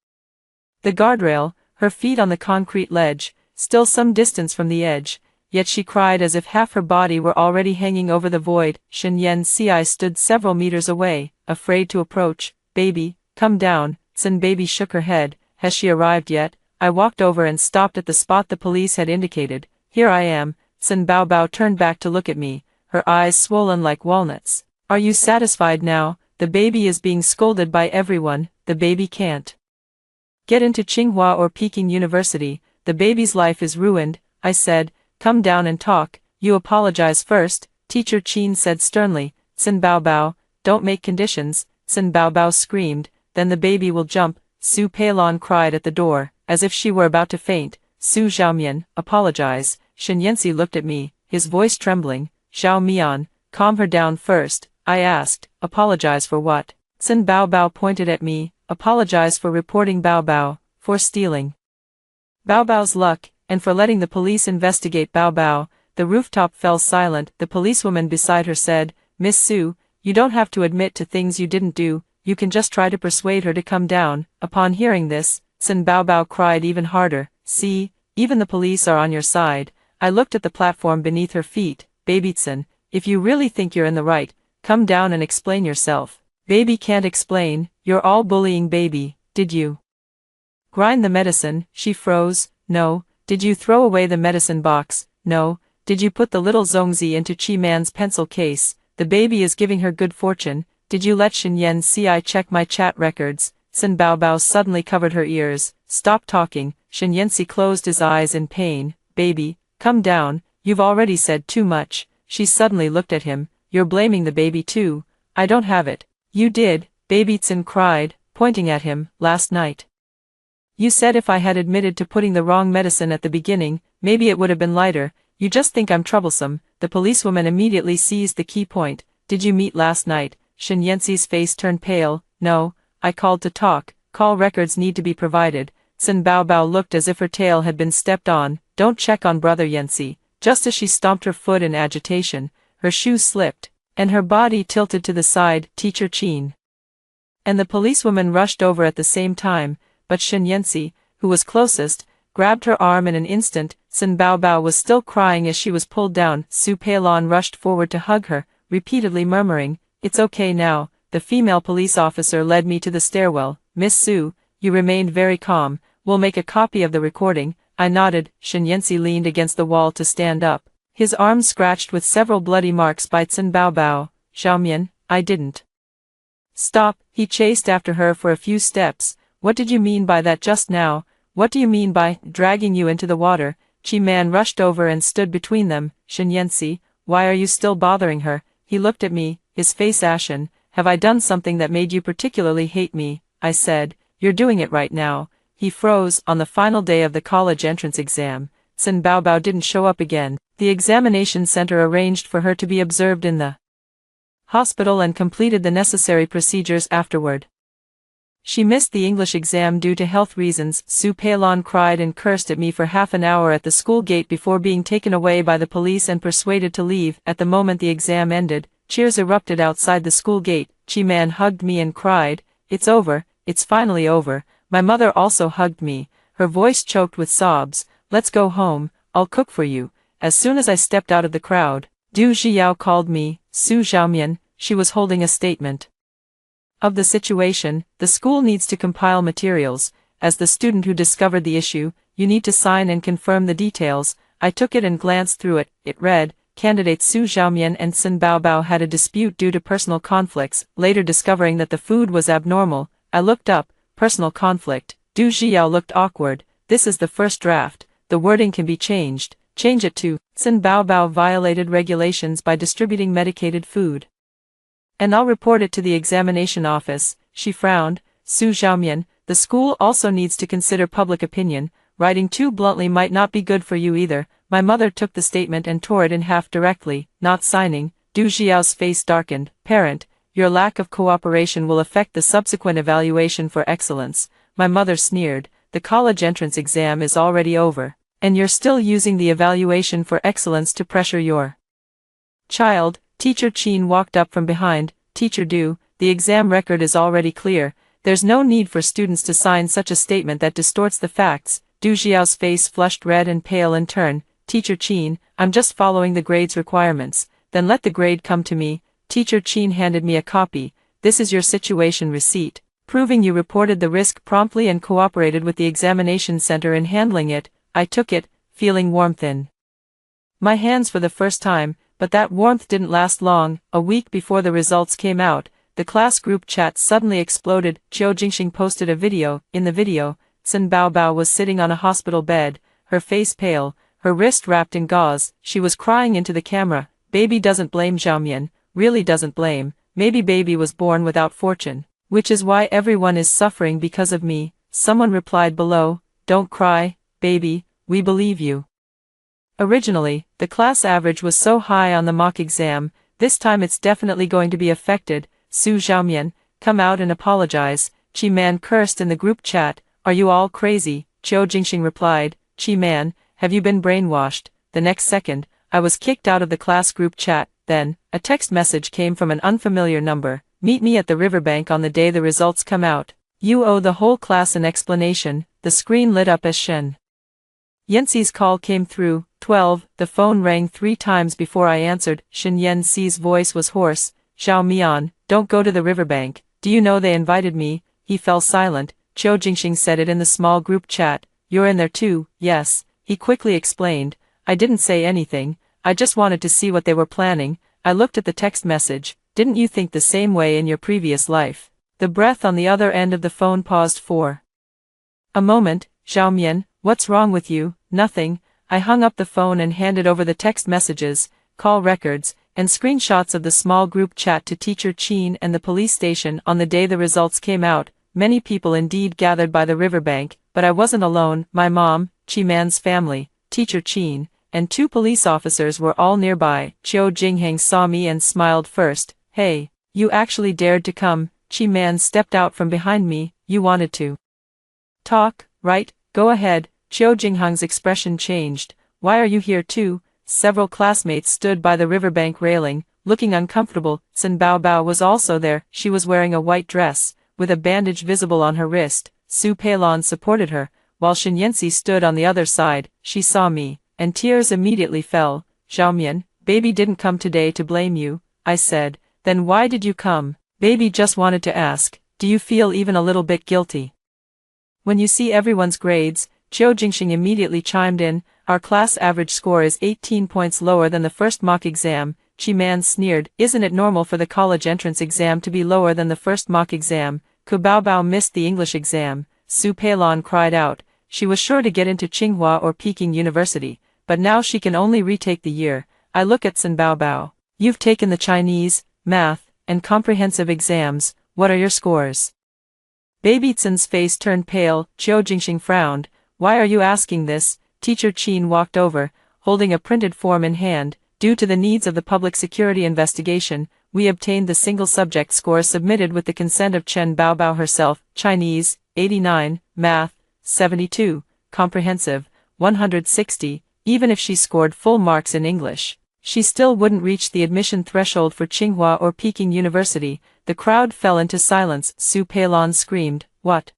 Speaker 1: the guardrail, her feet on the concrete ledge, still some distance from the edge, yet she cried as if half her body were already hanging over the void. Shen Yanxi stood several meters away, afraid to approach. Baby, come down. Xin Baby shook her head. Has she arrived yet? I walked over and stopped at the spot the police had indicated. Here I am. Xin Baobao turned back to look at me, her eyes swollen like walnuts. Are you satisfied now? The baby is being scolded by everyone. The baby can't get into Tsinghua or Peking University. The baby's life is ruined. I said, come down and talk. You apologize first, Teacher Chin said sternly. Xin Baobao, don't make conditions. Xin Baobao screamed, then the baby will jump. Su Peilon cried at the door, as if she were about to faint. Su Xiaomian, apologize. Shen Yanxi looked at me, his voice trembling. Xiao Mian, calm her down first. I asked, apologize for what? Xin Baobao pointed at me. Apologize for reporting Baobao, for stealing Baobao's luck, and for letting the police investigate Baobao. The rooftop fell silent. The policewoman beside her said, Miss Su, you don't have to admit to things you didn't do, you can just try to persuade her to come down. Upon hearing this, Xin Baobao cried even harder. See, even the police are on your side. I looked at the platform beneath her feet. Babytsin, if you really think you're in the right, come down and explain yourself. Baby can't explain. You're all bullying baby. Did you grind the medicine? She froze. No. Did you throw away the medicine box? No. Did you put the little Zongzi into Chi-man's pencil case? The baby is giving her good fortune. Did you let Shen Yanxi check my chat records? Xin Baobao suddenly covered her ears. Stop talking. Shen Yanxi closed his eyes in pain. Baby, come down. You've already said too much. She suddenly looked at him. You're blaming the baby too. I don't have it. You did, Babytsin cried, pointing at him. Last night you said if I had admitted to putting the wrong medicine at the beginning, maybe it would have been lighter. You just think I'm troublesome. The policewoman immediately seized the key point. Did you meet last night? Shen Yanxi's face turned pale. No, I called to talk. Call records need to be provided. Xin Baobao looked as if her tail had been stepped on. Don't check on brother Yanxi. Just as she stomped her foot in agitation, her shoe slipped, and her body tilted to the side. Teacher Chin and the policewoman rushed over at the same time, but Shen Yanxi, who was closest, grabbed her arm in an instant. Xin Baobao was still crying as she was pulled down. Su Peilon rushed forward to hug her, repeatedly murmuring, It's okay now. The female police officer led me to the stairwell. Miss Su, you remained very calm. We'll make a copy of the recording. I nodded. Shenyansi leaned against the wall to stand up, his arms scratched with several bloody marks by Tsin Baobao. Xiaomian, I didn't. Stop, he chased after her for a few steps. What did you mean by that just now? What do you mean by dragging you into the water? Qi Man rushed over and stood between them. Shenyansi, why are you still bothering her? He looked at me, his face ashen. Have I done something that made you particularly hate me? I said, you're doing it right now. He froze. On the final day of the college entrance exam, Tsin Baobao didn't show up again. The examination center arranged for her to be observed in the hospital and completed the necessary procedures afterward. She missed the English exam due to health reasons. Su Peilon cried and cursed at me for half an hour at the school gate before being taken away by the police and persuaded to leave. At the moment the exam ended, cheers erupted outside the school gate. Qi Man hugged me and cried, "It's over, it's finally over." My mother also hugged me, her voice choked with sobs. "Let's go home, I'll cook for you." As soon as I stepped out of the crowd, Du Zhiyao called me. Su Xiaomian, she was holding a statement of the situation. The school needs to compile materials. As the student who discovered the issue, you need to sign and confirm the details. I took it and glanced through it. It read, candidates Su Xiaomian and Tsin Baobao had a dispute due to personal conflicts, later discovering that the food was abnormal. I looked up, personal conflict. Du Zhiyao looked awkward. This is the first draft. The wording can be changed. Change it to, Tsin Baobao violated regulations by distributing medicated food. And I'll report it to the examination office. She frowned. Su Xiaomian, the school also needs to consider public opinion. Writing too bluntly might not be good for you either. My mother took the statement and tore it in half directly, not signing. Du Zhiyao's face darkened. Parent, your lack of cooperation will affect the subsequent evaluation for excellence. My mother sneered. The college entrance exam is already over, and you're still using the evaluation for excellence to pressure your child. Teacher Qin walked up from behind. Teacher Du, the exam record is already clear. There's no need for students to sign such a statement that distorts the facts. Du Zhiyao's face flushed red and pale in turn. Teacher Qin, I'm just following the grade's requirements. Then let the grade come to me. Teacher Qin handed me a copy. This is your situation receipt, proving you reported the risk promptly and cooperated with the examination center in handling it. I took it, feeling warmth in my hands for the first time. But that warmth didn't last long. A week before the results came out, the class group chat suddenly exploded. Qiu Jingxing posted a video. In the video, Tsin Baobao was sitting on a hospital bed, her face pale, her wrist wrapped in gauze. She was crying into the camera. Baby doesn't blame Xiaomian, really doesn't blame. Maybe baby was born without fortune, which is why everyone is suffering because of me. Someone replied below, don't cry, baby, we believe you. Originally, the class average was so high on the mock exam. This time it's definitely going to be affected. Su Xiaomian, come out and apologize. Qi Man cursed in the group chat. Are you all crazy? Qiu Jingxing replied, Qi Man, have you been brainwashed? The next second, I was kicked out of the class group chat. Then, a text message came from an unfamiliar number. Meet me at the riverbank on the day the results come out. You owe the whole class an explanation. The screen lit up as Shen Yanxi's call came through. 12. The phone rang 3 times before I answered. Shen Yanxi's voice was hoarse. Xiao Mian, don't go to the riverbank. Do you know they invited me? He fell silent. Qiu Jingxing said it in the small group chat. You're in there too? Yes. He quickly explained. I didn't say anything. I just wanted to see what they were planning. I looked at the text message. Didn't you think the same way in your previous life? The breath on the other end of the phone paused for a moment. Xiaomian, what's wrong with you? Nothing. I hung up the phone and handed over the text messages, call records, and screenshots of the small group chat to Teacher Qin and the police station. On the day the results came out, many people indeed gathered by the riverbank, but I wasn't alone. My mom, Qi Man's family, Teacher Qin, and 2 police officers were all nearby. Qiu Jingheng saw me and smiled first. Hey, you actually dared to come. Qi Man stepped out from behind me. You wanted to talk, right? Go ahead. Qiu Jingheng's expression changed. Why are you here too? Several classmates stood by the riverbank railing, looking uncomfortable. Tsin Baobao was also there. She was wearing a white dress, with a bandage visible on her wrist. Su Peilon supported her, while Shen Yanxi stood on the other side. She saw me, and tears immediately fell. Xiaomian, baby didn't come today to blame you, I said. Then why did you come? Baby just wanted to ask, do you feel even a little bit guilty when you see everyone's grades? Chiu Jingxing immediately chimed in, our class average score is 18 points lower than the first mock exam. Chi Man sneered, isn't it normal for the college entrance exam to be lower than the first mock exam? Ku Baobao missed the English exam. Su Peilon cried out, she was sure to get into Tsinghua or Peking University, but now she can only retake the year. I look at Sun Baobao. You've taken the Chinese, math, and comprehensive exams, what are your scores? Baby Tsin's face turned pale. Chiu Jingxing frowned, why are you asking this? Teacher Qin walked over, holding a printed form in hand. Due to the needs of the public security investigation, we obtained the single subject scores submitted with the consent of Chen Baobao herself. Chinese, 89, math, 72, comprehensive, 160, even if she scored full marks in English, she still wouldn't reach the admission threshold for Tsinghua or Peking University. The crowd fell into silence. Su Peilon screamed, what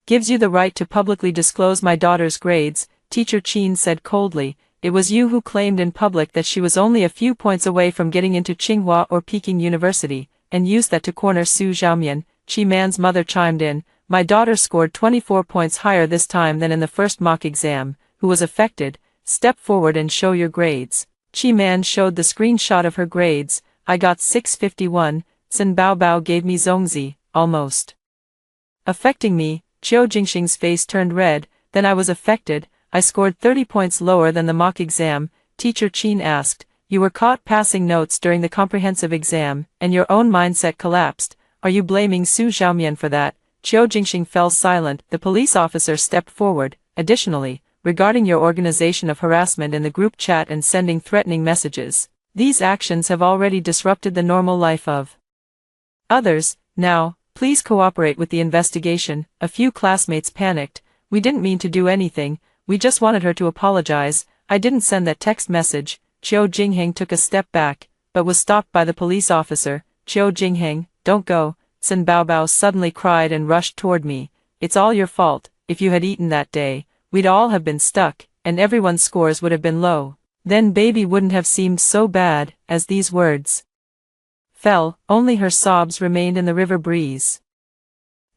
Speaker 1: gives you the right to publicly disclose my daughter's grades? Teacher Qin said coldly, it was you who claimed in public that she was only a few points away from getting into Tsinghua or Peking University, and used that to corner Su Xiaomian. Chi Man's mother chimed in, my daughter scored 24 points higher this time than in the first mock exam. Who was affected? Step forward and show your grades. Chi Man showed the screenshot of her grades. I got 651, Sun Baobao gave me Zongzi, almost affecting me. Chiu Jingxing's face turned red, then I was affected. I scored 30 points lower than the mock exam. Teacher Qin asked, you were caught passing notes during the comprehensive exam, and your own mindset collapsed. Are you blaming Su Xiaomian for that? Chiu Jingxing fell silent. The police officer stepped forward. Additionally, regarding your organization of harassment in the group chat and sending threatening messages, these actions have already disrupted the normal life of others. Now, please cooperate with the investigation. A few classmates panicked. We didn't mean to do anything. We just wanted her to apologize. I didn't send that text message. Chiu Jingheng took a step back, but was stopped by the police officer. Chiu Jingheng, don't go. Sun Baobao suddenly cried and rushed toward me. It's all your fault. If you had eaten that day, we'd all have been stuck, and everyone's scores would have been low. Then baby wouldn't have seemed so bad. As these words fell, only her sobs remained in the river breeze.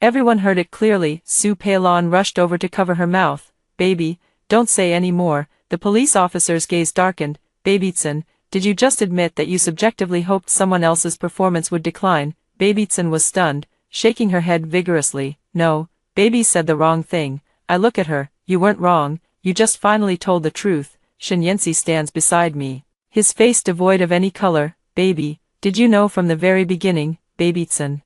Speaker 1: Everyone heard it clearly. Su Peilon rushed over to cover her mouth. Baby, don't say any more. The police officer's gaze darkened. Babytsun, did you just admit that you subjectively hoped someone else's performance would decline? Babytsun was stunned, shaking her head vigorously. No, baby said the wrong thing. I look at her, you weren't wrong, you just finally told the truth. Shenyansi stands beside me, his face devoid of any color. Baby, did you know from the very beginning? Babytsun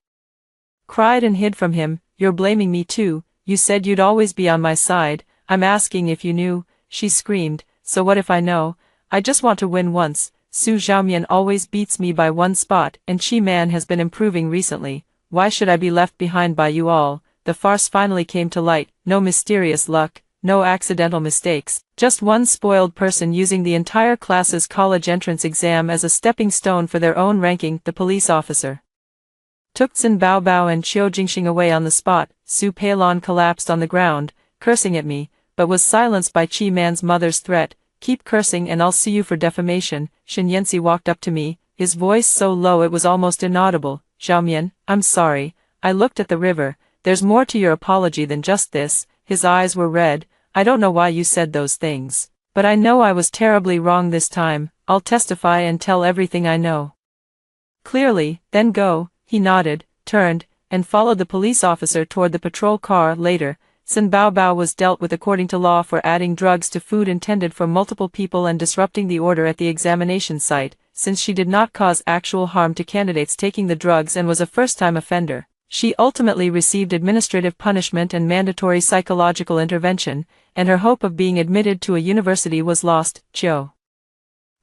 Speaker 1: cried and hid from him. You're blaming me too. You said you'd always be on my side. I'm asking if you knew. She screamed, so what if I know? I just want to win once. Su Xiaomian always beats me by one spot, and Chi Man has been improving recently. Why should I be left behind by you all? The farce finally came to light. No mysterious luck, no accidental mistakes, just one spoiled person using the entire class's college entrance exam as a stepping stone for their own ranking. The police officer took Sun Baobao and Chiu Jingxing away on the spot. Su Peilon collapsed on the ground, cursing at me, but was silenced by Chi Man's mother's threat. Keep cursing and I'll sue you for defamation. Shenyansi walked up to me, his voice so low it was almost inaudible. Xiaomian, I'm sorry. I looked at the river. There's more to your apology than just this. His eyes were red. I don't know why you said those things, but I know I was terribly wrong this time. I'll testify and tell everything I know clearly. Then go. He nodded, turned, and followed the police officer toward the patrol car. Later, Sun Baobao was dealt with according to law for adding drugs to food intended for multiple people and disrupting the order at the examination site. Since she did not cause actual harm to candidates taking the drugs and was a first-time offender, she ultimately received administrative punishment and mandatory psychological intervention, and her hope of being admitted to a university was lost. Chiu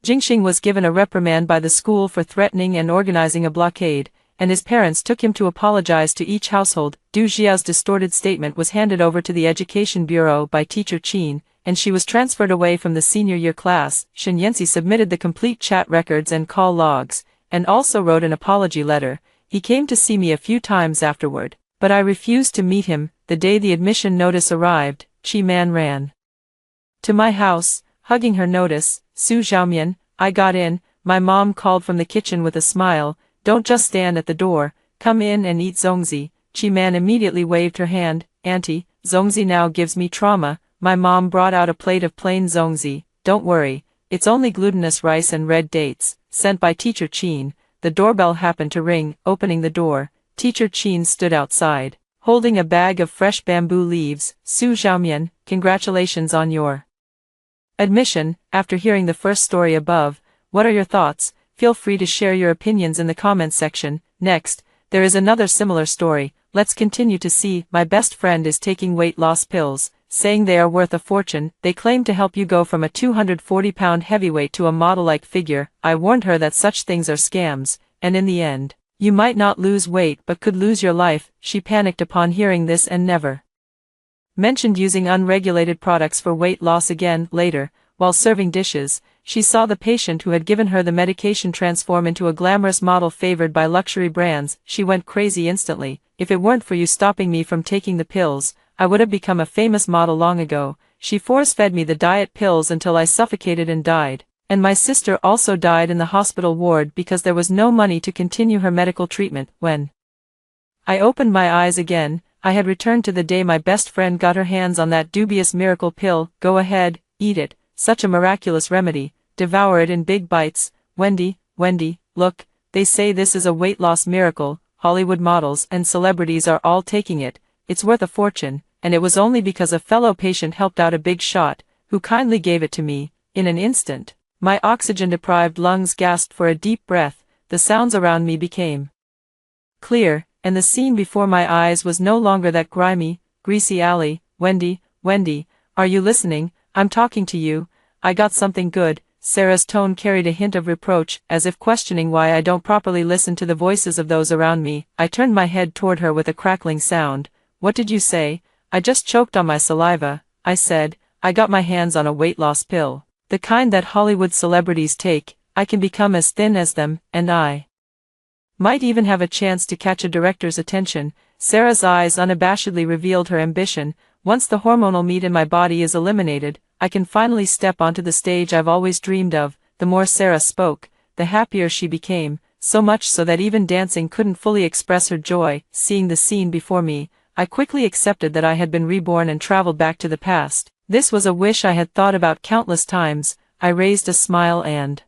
Speaker 1: Jingxing was given a reprimand by the school for threatening and organizing a blockade, and his parents took him to apologize to each household. Du Xiao's distorted statement was handed over to the Education Bureau by Teacher Qin, and she was transferred away from the senior year class. Shenyansi submitted the complete chat records and call logs, and also wrote an apology letter. He came to see me a few times afterward, but I refused to meet him. The day the admission notice arrived, Chi Man ran to my house, hugging her notice. Su Xiaomian, I got in. My mom called from the kitchen with a smile. Don't just stand at the door, come in and eat Zongzi. Chi Man immediately waved her hand. Auntie, Zongzi now gives me trauma. my mom brought out a plate of plain Zongzi. Don't worry, it's only glutinous rice and red dates, sent by Teacher Chin. The doorbell happened to ring. Opening the door, Teacher Chin stood outside, holding a bag of fresh bamboo leaves. Su Xiaomian, congratulations on your admission. After hearing the first story above, what are your thoughts? Feel free to share your opinions in the comments section. Next, there is another similar story. Let's continue to see. My best friend is taking weight loss pills, saying they are worth a fortune. They claim to help you go from a 240-pound heavyweight to a model-like figure. I warned her that such things are scams, and in the end, you might not lose weight but could lose your life. She panicked upon hearing this and never mentioned using unregulated products for weight loss again. Later, while serving dishes, she saw the patient who had given her the medication transform into a glamorous model favored by luxury brands. She went crazy instantly. If it weren't for you stopping me from taking the pills, I would have become a famous model long ago. She force-fed me the diet pills until I suffocated and died. And my sister also died in the hospital ward because there was no money to continue her medical treatment. When I opened my eyes again, I had returned to the day my best friend got her hands on that dubious miracle pill. Go ahead, eat it. Such a miraculous remedy. Devour it in big bites. Wendy, look, they say this is a weight loss miracle. Hollywood models and celebrities are all taking it. It's worth a fortune, and it was only because a fellow patient helped out a big shot, who kindly gave it to me. In an instant, my oxygen-deprived lungs gasped for a deep breath. The sounds around me became clear, and the scene before my eyes was no longer that grimy, greasy alley. Wendy, are you listening? I'm talking to you. I got something good. Sarah's tone carried a hint of reproach, as if questioning why I don't properly listen to the voices of those around me. I turned my head toward her with a crackling sound. What did you say? I just choked on my saliva. I said, I got my hands on a weight loss pill. The kind that Hollywood celebrities take. I can become as thin as them, and I might even have a chance to catch a director's attention. Sarah's eyes unabashedly revealed her ambition. Once the hormonal meat in my body is eliminated, I can finally step onto the stage I've always dreamed of. The more Sarah spoke, the happier she became, so much so that even dancing couldn't fully express her joy. Seeing the scene before me, I quickly accepted that I had been reborn and traveled back to the past. This was a wish I had thought about countless times. I raised a smile and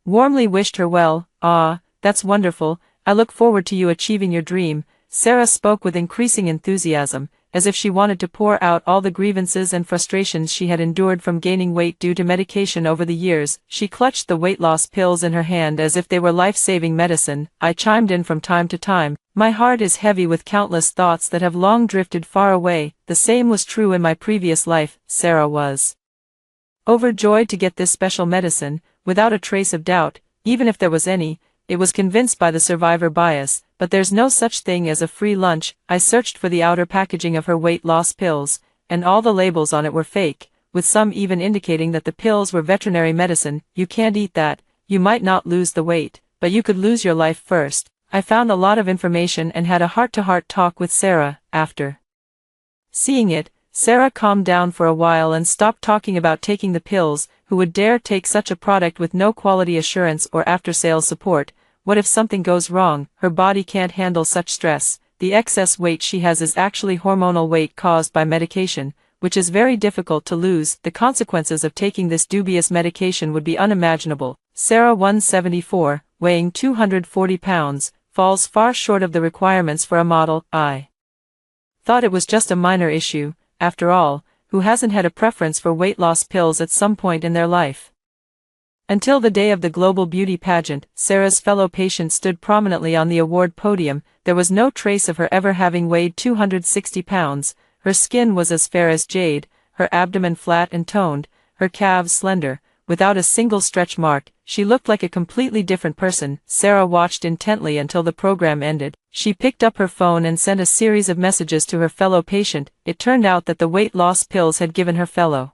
Speaker 1: warmly wished her well. Ah, that's wonderful. I look forward to you achieving your dream. Sarah spoke with increasing enthusiasm, as if she wanted to pour out all the grievances and frustrations she had endured from gaining weight due to medication over the years. She clutched the weight loss pills in her hand as if they were life-saving medicine. I chimed in from time to time. My heart is heavy with countless thoughts that have long drifted far away. The same was true in my previous life. Sarah was overjoyed to get this special medicine, without a trace of doubt, even if there was any. It was convinced by the survivor bias, but there's no such thing as a free lunch. I searched for the outer packaging of her weight loss pills, and all the labels on it were fake, with some even indicating that the pills were veterinary medicine. You can't eat that. You might not lose the weight, but you could lose your life first. I found a lot of information and had a heart-to-heart talk with Sarah. After seeing it, Sarah calmed down for a while and stopped talking about taking the pills. Who would dare take such a product with no quality assurance or after-sales support? What if something goes wrong? Her body can't handle such stress. The excess weight she has is actually hormonal weight caused by medication, which is very difficult to lose. The consequences of taking this dubious medication would be unimaginable. Sarah, 174, weighing 240 pounds, falls far short of the requirements for a model. I thought it was just a minor issue. After all, who hasn't had a preference for weight loss pills at some point in their life? Until the day of the global beauty pageant, Sarah's fellow patient stood prominently on the award podium. There was no trace of her ever having weighed 260 pounds. Her skin was as fair as jade, her abdomen flat and toned, her calves slender, without a single stretch mark. She looked like a completely different person. Sarah watched intently until the program ended. She picked up her phone and sent a series of messages to her fellow patient. It turned out that the weight loss pills had given her fellow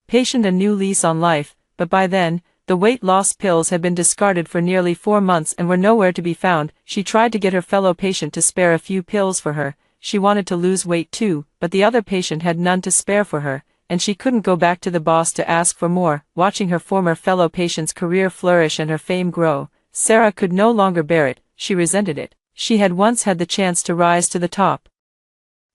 Speaker 1: patient a new lease on life, but by then, the weight loss pills had been discarded for nearly 4 months and were nowhere to be found. She tried to get her fellow patient to spare a few pills for her. She wanted to lose weight too, but the other patient had none to spare for her, and she couldn't go back to the boss to ask for more. Watching her former fellow patient's career flourish and her fame grow, Sarah could no longer bear it. She resented it. She had once had the chance to rise to the top.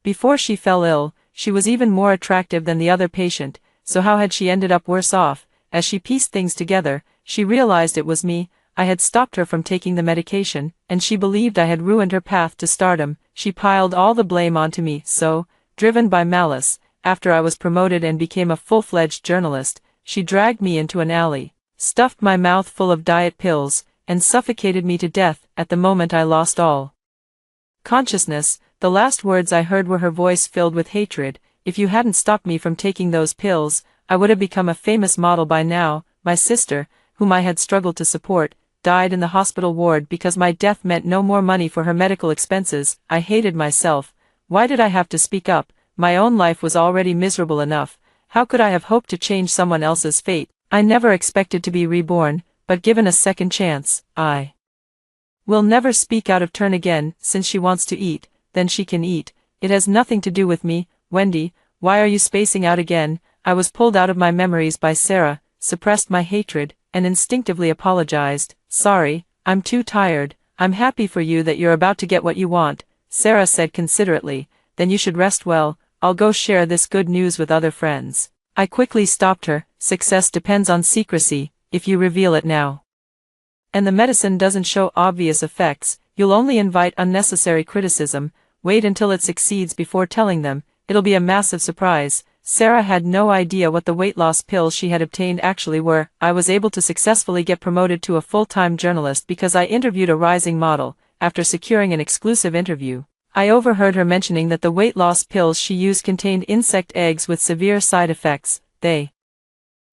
Speaker 1: Before she fell ill, she was even more attractive than the other patient, so how had she ended up worse off? As she pieced things together, she realized it was me. I had stopped her from taking the medication, and she believed I had ruined her path to stardom. She piled all the blame onto me, so, driven by malice, after I was promoted and became a full-fledged journalist, she dragged me into an alley, stuffed my mouth full of diet pills, and suffocated me to death. At the moment I lost all consciousness. The last words I heard were her voice filled with hatred. If you hadn't stopped me from taking those pills, I would have become a famous model by now. My sister, whom I had struggled to support, died in the hospital ward because my death meant no more money for her medical expenses. I hated myself. Why did I have to speak up? My own life was already miserable enough. How could I have hoped to change someone else's fate? I never expected to be reborn, but given a second chance, I will never speak out of turn again. Since she wants to eat, then she can eat. It has nothing to do with me. Wendy, why are you spacing out again? I was pulled out of my memories by Sarah, suppressed my hatred, and instinctively apologized. Sorry, I'm too tired. I'm happy for you that you're about to get what you want, Sarah said considerately. Then you should rest well. I'll go share this good news with other friends. I quickly stopped her. Success depends on secrecy. If you reveal it now, and the medicine doesn't show obvious effects, you'll only invite unnecessary criticism. Wait until it succeeds before telling them. It'll be a massive surprise. Sarah had no idea what the weight loss pills she had obtained actually were. I was able to successfully get promoted to a full-time journalist because I interviewed a rising model. After securing an exclusive interview, I overheard her mentioning that the weight loss pills she used contained insect eggs with severe side effects. They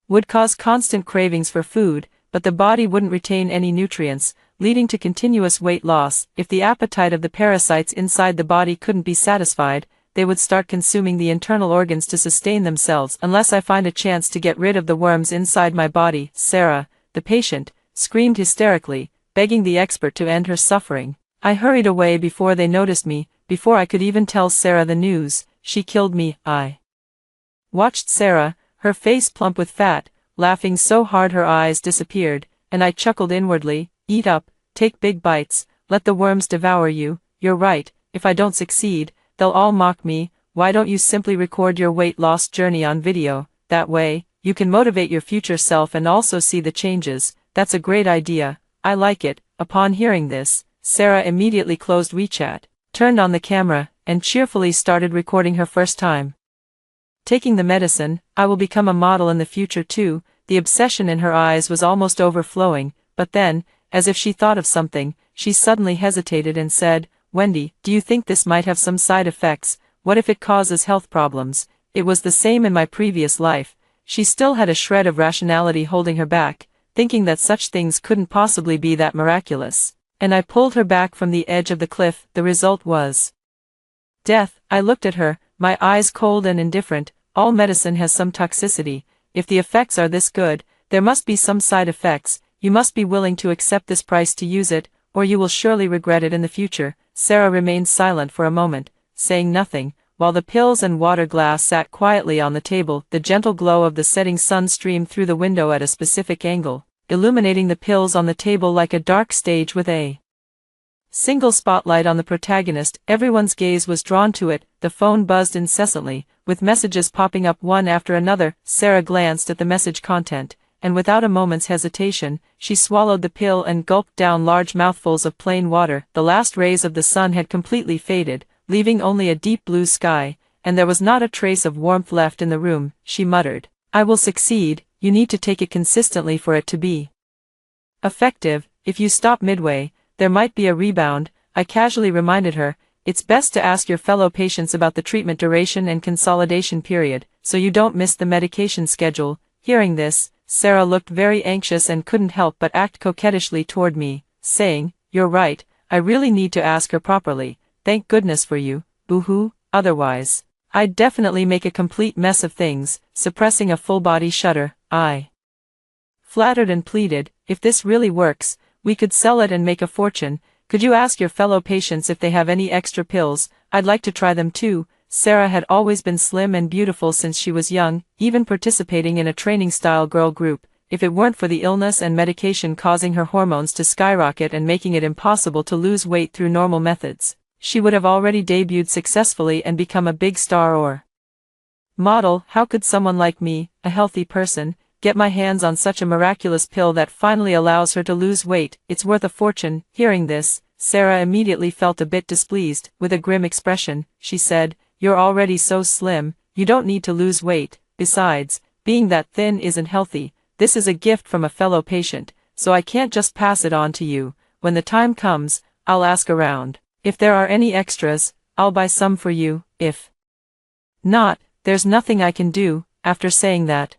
Speaker 1: would cause constant cravings for food, but the body wouldn't retain any nutrients, leading to continuous weight loss. If the appetite of the parasites inside the body couldn't be satisfied, they would start consuming the internal organs to sustain themselves unless I find a chance to get rid of the worms inside my body. Sarah, the patient, screamed hysterically, begging the expert to end her suffering. I hurried away before they noticed me. Before I could even tell Sarah the news, she killed me. I watched Sarah, her face plump with fat, laughing so hard her eyes disappeared, and I chuckled inwardly. Eat up, take big bites, let the worms devour you. You're right, if I don't succeed, they'll all mock me. Why don't you simply record your weight loss journey on video? That way, you can motivate your future self and also see the changes. That's a great idea. I like it. Upon hearing this, Sarah immediately closed WeChat, turned on the camera, and cheerfully started recording her first time taking the medicine. I will become a model in the future too. The obsession in her eyes was almost overflowing, but then, as if she thought of something, she suddenly hesitated and said, Wendy, do you think this might have some side effects? What if it causes health problems? It was the same in my previous life. She still had a shred of rationality holding her back, thinking that such things couldn't possibly be that miraculous. And I pulled her back from the edge of the cliff. The result was death. I looked at her, my eyes cold and indifferent. All medicine has some toxicity. If the effects are this good, there must be some side effects. You must be willing to accept this price to use it, or you will surely regret it in the future. Sarah remained silent for a moment, saying nothing, while the pills and water glass sat quietly on the table. The gentle glow of the setting sun streamed through the window at a specific angle, illuminating the pills on the table like a dark stage with a single spotlight on the protagonist. Everyone's gaze was drawn to it. The phone buzzed incessantly, with messages popping up one after another. Sarah glanced at the message content, and without a moment's hesitation, she swallowed the pill and gulped down large mouthfuls of plain water. The last rays of the sun had completely faded, leaving only a deep blue sky, and there was not a trace of warmth left in the room. She muttered, I will succeed. You need to take it consistently for it to be effective. If you stop midway, there might be a rebound. I casually reminded her, it's best to ask your fellow patients about the treatment duration and consolidation period, so you don't miss the medication schedule. Hearing this, Sarah looked very anxious and couldn't help but act coquettishly toward me, saying, You're right, I really need to ask her properly. Thank goodness for you, boo-hoo, otherwise I'd definitely make a complete mess of things. Suppressing a full-body shudder, I flattered and pleaded, if this really works, we could sell it and make a fortune. Could you ask your fellow patients if they have any extra pills? I'd like to try them too. Sarah had always been slim and beautiful since she was young, even participating in a training-style girl group. If it weren't for the illness and medication causing her hormones to skyrocket and making it impossible to lose weight through normal methods, she would have already debuted successfully and become a big star. Or Model, how could someone like me, a healthy person, get my hands on such a miraculous pill that finally allows her to lose weight? It's worth a fortune. Hearing this, Sarah immediately felt a bit displeased. With a grim expression, she said, "You're already so slim, you don't need to lose weight. Besides, being that thin isn't healthy. This is a gift from a fellow patient, so I can't just pass it on to you. When the time comes, I'll ask around. If there are any extras, I'll buy some for you. If not, there's nothing I can do." After saying that,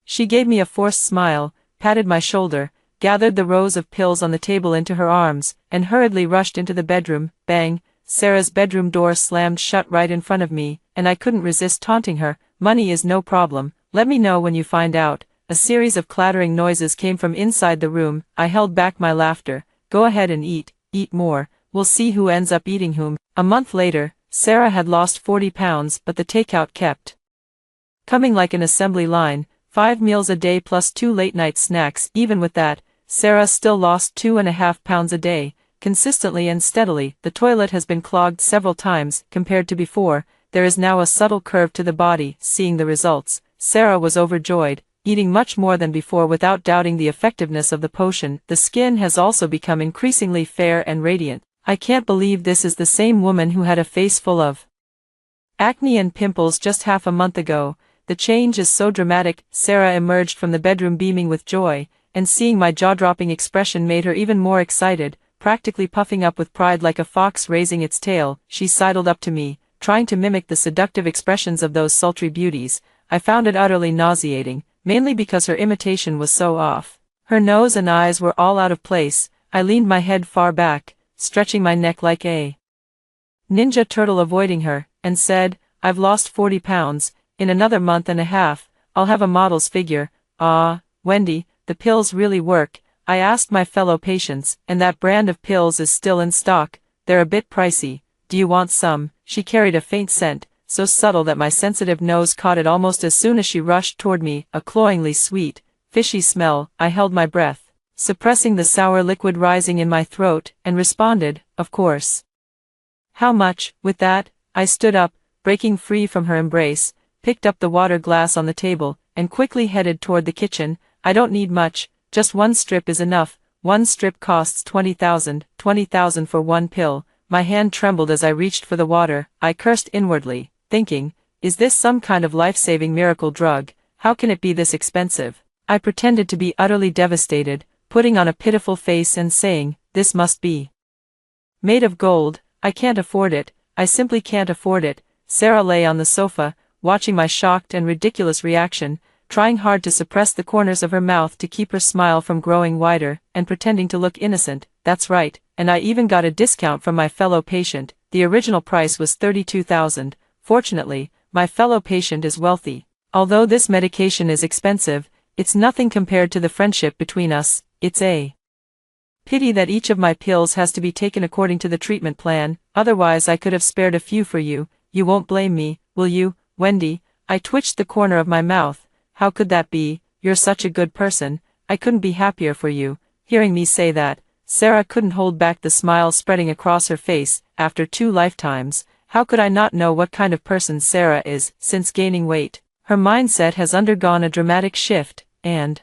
Speaker 1: she gave me a forced smile, patted my shoulder, gathered the rows of pills on the table into her arms, and hurriedly rushed into the bedroom. Bang! Sarah's bedroom door slammed shut right in front of me, and I couldn't resist taunting her. "Money is no problem, let me know when you find out." A series of clattering noises came from inside the room. I held back my laughter. "Go ahead and eat more, we'll see who ends up eating whom." A month later, Sarah had lost 40 pounds, but the takeout kept coming like an assembly line, 5 meals a day plus 2 late-night snacks. Even with that, Sarah still lost 2.5 pounds a day, consistently and steadily. The toilet has been clogged several times. Compared to before, there is now a subtle curve to the body. Seeing the results, Sarah was overjoyed, eating much more than before without doubting the effectiveness of the potion. The skin has also become increasingly fair and radiant. I can't believe this is the same woman who had a face full of acne and pimples just half a month ago. The change is so dramatic. Sarah emerged from the bedroom beaming with joy, and seeing my jaw-dropping expression made her even more excited. Practically puffing up with pride like a fox raising its tail, she sidled up to me, trying to mimic the seductive expressions of those sultry beauties. I found it utterly nauseating, mainly because her imitation was so off. Her nose and eyes were all out of place. I leaned my head far back, stretching my neck like a ninja turtle avoiding her, and said, "I've lost 40 pounds, in another month and a half, I'll have a model's figure." "Ah, Wendy, the pills really work?" I asked my fellow patients, "and that brand of pills is still in stock. They're a bit pricey. Do you want some?" She carried a faint scent, so subtle that my sensitive nose caught it almost as soon as she rushed toward me, a cloyingly sweet, fishy smell. I held my breath, suppressing the sour liquid rising in my throat, and responded, "Of course." "How much?" With that, I stood up, breaking free from her embrace, picked up the water glass on the table, and quickly headed toward the kitchen. "I don't need much, just one strip is enough. One strip costs 20,000, 20,000 for one pill." My hand trembled as I reached for the water. I cursed inwardly, thinking, is this some kind of life-saving miracle drug? How can it be this expensive? I pretended to be utterly devastated, putting on a pitiful face and saying, "This must be made of gold. I can't afford it, I simply can't afford it." Sarah lay on the sofa, watching my shocked and ridiculous reaction, trying hard to suppress the corners of her mouth to keep her smile from growing wider, and pretending to look innocent. "That's right, and I even got a discount from my fellow patient. The original price was 32,000. Fortunately, my fellow patient is wealthy. Although this medication is expensive, it's nothing compared to the friendship between us. It's a pity that each of my pills has to be taken according to the treatment plan, otherwise I could have spared a few for you. You won't blame me, will you, Wendy?" I twitched the corner of my mouth. "How could that be? You're such a good person. I couldn't be happier for you." Hearing me say that, Sarah couldn't hold back the smile spreading across her face. After 2 lifetimes, how could I not know what kind of person Sarah is? Since gaining weight, her mindset has undergone a dramatic shift, and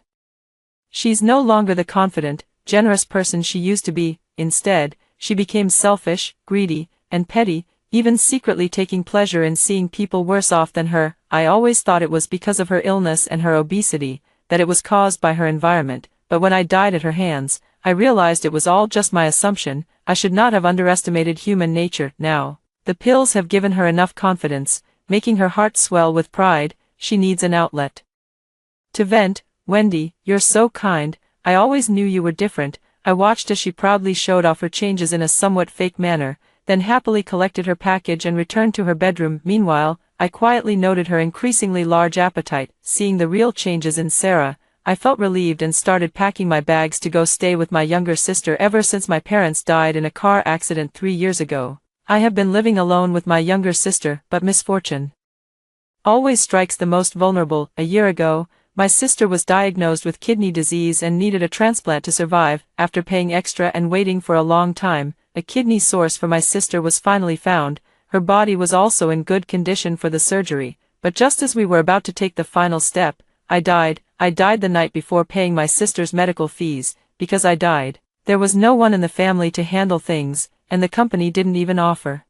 Speaker 1: she's no longer the confident, generous person she used to be. Instead, she became selfish, greedy, and petty, even secretly taking pleasure in seeing people worse off than her. I always thought it was because of her illness and her obesity, that it was caused by her environment, but when I died at her hands, I realized it was all just my assumption. I should not have underestimated human nature. Now, the pills have given her enough confidence, making her heart swell with pride. She needs an outlet to vent. "Wendy, you're so kind. I always knew you were different." I watched as she proudly showed off her changes in a somewhat fake manner, then happily collected her package and returned to her bedroom. Meanwhile, I quietly noted her increasingly large appetite. Seeing the real changes in Sarah, I felt relieved and started packing my bags to go stay with my younger sister. Ever since my parents died in a car accident 3 years ago, I have been living alone with my younger sister, but misfortune always strikes the most vulnerable. A year ago, my sister was diagnosed with kidney disease and needed a transplant to survive. After paying extra and waiting for a long time, a kidney source for my sister was finally found. Her body was also in good condition for the surgery, but just as we were about to take the final step, I died the night before paying my sister's medical fees, because I died. There was no one in the family to handle things, and the company didn't even offer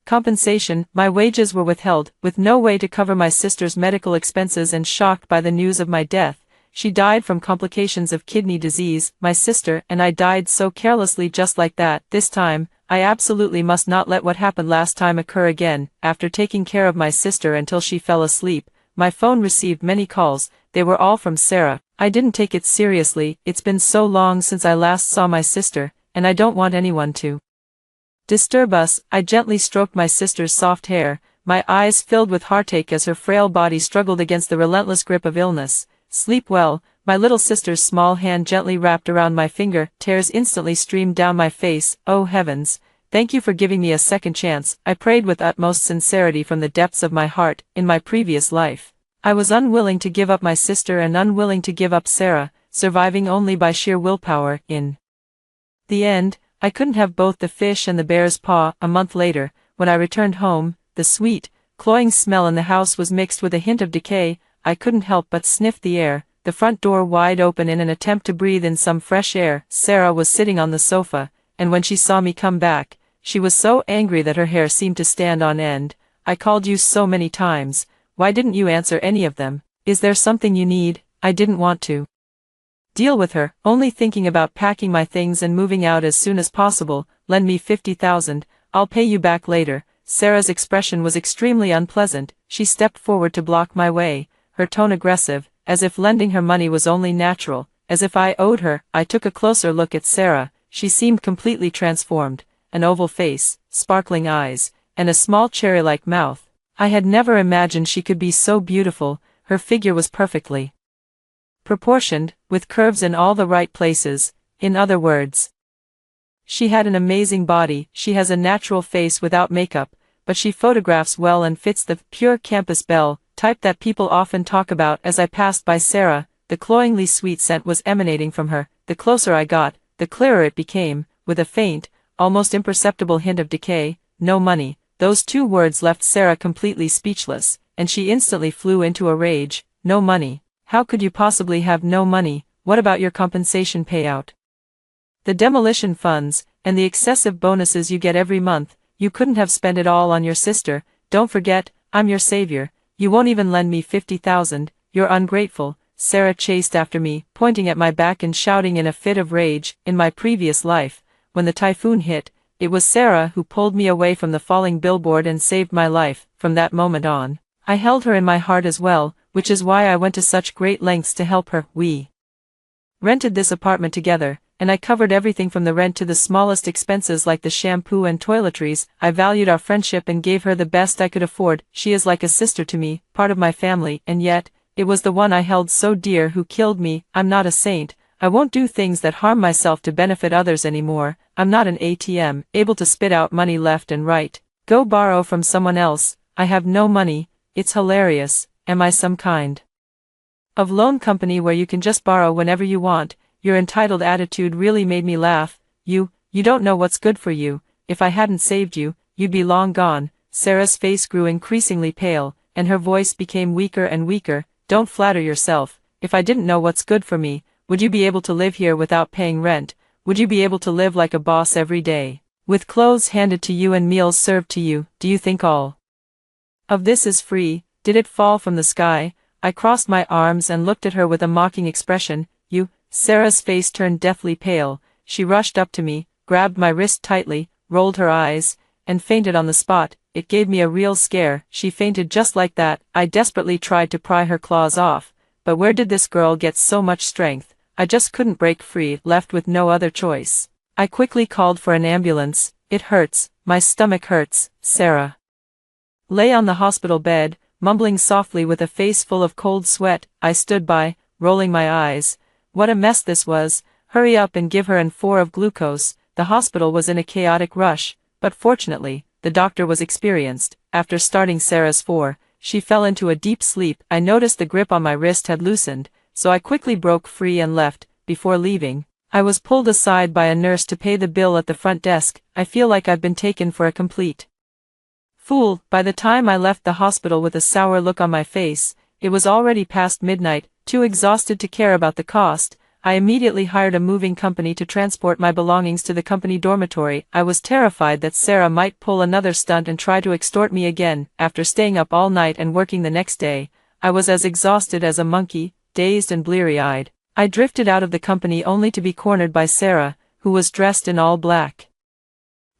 Speaker 1: compensation. My wages were withheld, with no way to cover my sister's medical expenses, and shocked by the news of my death. She died from complications of kidney disease. My sister and I died so carelessly, just like that. This time, I absolutely must not let what happened last time occur again. After taking care of my sister until she fell asleep, my phone received many calls. They were all from Sarah. I didn't take it seriously. It's been so long since I last saw my sister, and I don't want anyone to disturb us. I gently stroked my sister's soft hair, my eyes filled with heartache as her frail body struggled against the relentless grip of illness. Sleep well. My little sister's small hand gently wrapped around my finger. Tears instantly streamed down my face. Oh heavens, thank you for giving me a second chance, I prayed with utmost sincerity from the depths of my heart. In my previous life, I was unwilling to give up my sister and unwilling to give up Sarah, surviving only by sheer willpower. In the end, I couldn't have both the fish and the bear's paw. A month later, when I returned home, the sweet, cloying smell in the house was mixed with a hint of decay. I couldn't help but sniff the air, the front door wide open in an attempt to breathe in some fresh air. Sarah was sitting on the sofa, and when she saw me come back, she was so angry that her hair seemed to stand on end. I called you so many times. Why didn't you answer any of them? Is there something you need? I didn't want to deal with her, only thinking about packing my things and moving out as soon as possible. Lend me 50,000, I'll pay you back later. Sarah's expression was extremely unpleasant. She stepped forward to block my way, her tone aggressive, as if lending her money was only natural, as if I owed her. I took a closer look at Sarah. She seemed completely transformed, an oval face, sparkling eyes, and a small cherry-like mouth. I had never imagined she could be so beautiful. Her figure was perfectly proportioned, with curves in all the right places. In other words, she had an amazing body. She has a natural face without makeup, but she photographs well and fits the pure campus Belle type that people often talk about. As I passed by Sarah, the cloyingly sweet scent was emanating from her. The closer I got, the clearer it became, with a faint, almost imperceptible hint of decay. No money. Those two words left Sarah completely speechless, and she instantly flew into a rage. No money? How could you possibly have no money? What about your compensation payout? The demolition funds, and the excessive bonuses you get every month? You couldn't have spent it all on your sister. Don't forget, I'm your savior. You won't even lend me 50,000, you're ungrateful. Sarah chased after me, pointing at my back and shouting in a fit of rage. In my previous life, when the typhoon hit, it was Sarah who pulled me away from the falling billboard and saved my life. From that moment on, I held her in my heart as well, which is why I went to such great lengths to help her. We rented this apartment together, and I covered everything from the rent to the smallest expenses like the shampoo and toiletries. I valued our friendship and gave her the best I could afford. She is like a sister to me, part of my family, and yet, it was the one I held so dear who killed me. I'm not a saint. I won't do things that harm myself to benefit others anymore. I'm not an ATM, able to spit out money left and right. Go borrow from someone else. I have no money. It's hilarious. Am I some kind of loan company where you can just borrow whenever you want? Your entitled attitude really made me laugh. You don't know what's good for you. If I hadn't saved you, you'd be long gone. Sarah's face grew increasingly pale, and her voice became weaker and weaker. Don't flatter yourself. If I didn't know what's good for me, would you be able to live here without paying rent? Would you be able to live like a boss every day, with clothes handed to you and meals served to you? Do you think all of this is free? Did it fall from the sky? I crossed my arms and looked at her with a mocking expression. You? Sarah's face turned deathly pale. She rushed up to me, grabbed my wrist tightly, rolled her eyes, and fainted on the spot. It gave me a real scare. She fainted just like that. I desperately tried to pry her claws off, but where did this girl get so much strength? I just couldn't break free, left with no other choice. I quickly called for an ambulance. It hurts. My stomach hurts. Sarah lay on the hospital bed, mumbling softly with a face full of cold sweat. I stood by, rolling my eyes. What a mess this was. Hurry up and give her an 4 of glucose. The hospital was in a chaotic rush, but fortunately, the doctor was experienced. After starting Sarah's 4, she fell into a deep sleep. I noticed the grip on my wrist had loosened, so I quickly broke free and left. Before leaving, I was pulled aside by a nurse to pay the bill at the front desk. I feel like I've been taken for a complete Fool, by the time I left the hospital with a sour look on my face, it was already past midnight. Too exhausted to care about the cost, I immediately hired a moving company to transport my belongings to the company dormitory. I was terrified that Sarah might pull another stunt and try to extort me again. After staying up all night and working the next day, I was as exhausted as a monkey, dazed and bleary-eyed. I drifted out of the company only to be cornered by Sarah, who was dressed in all black.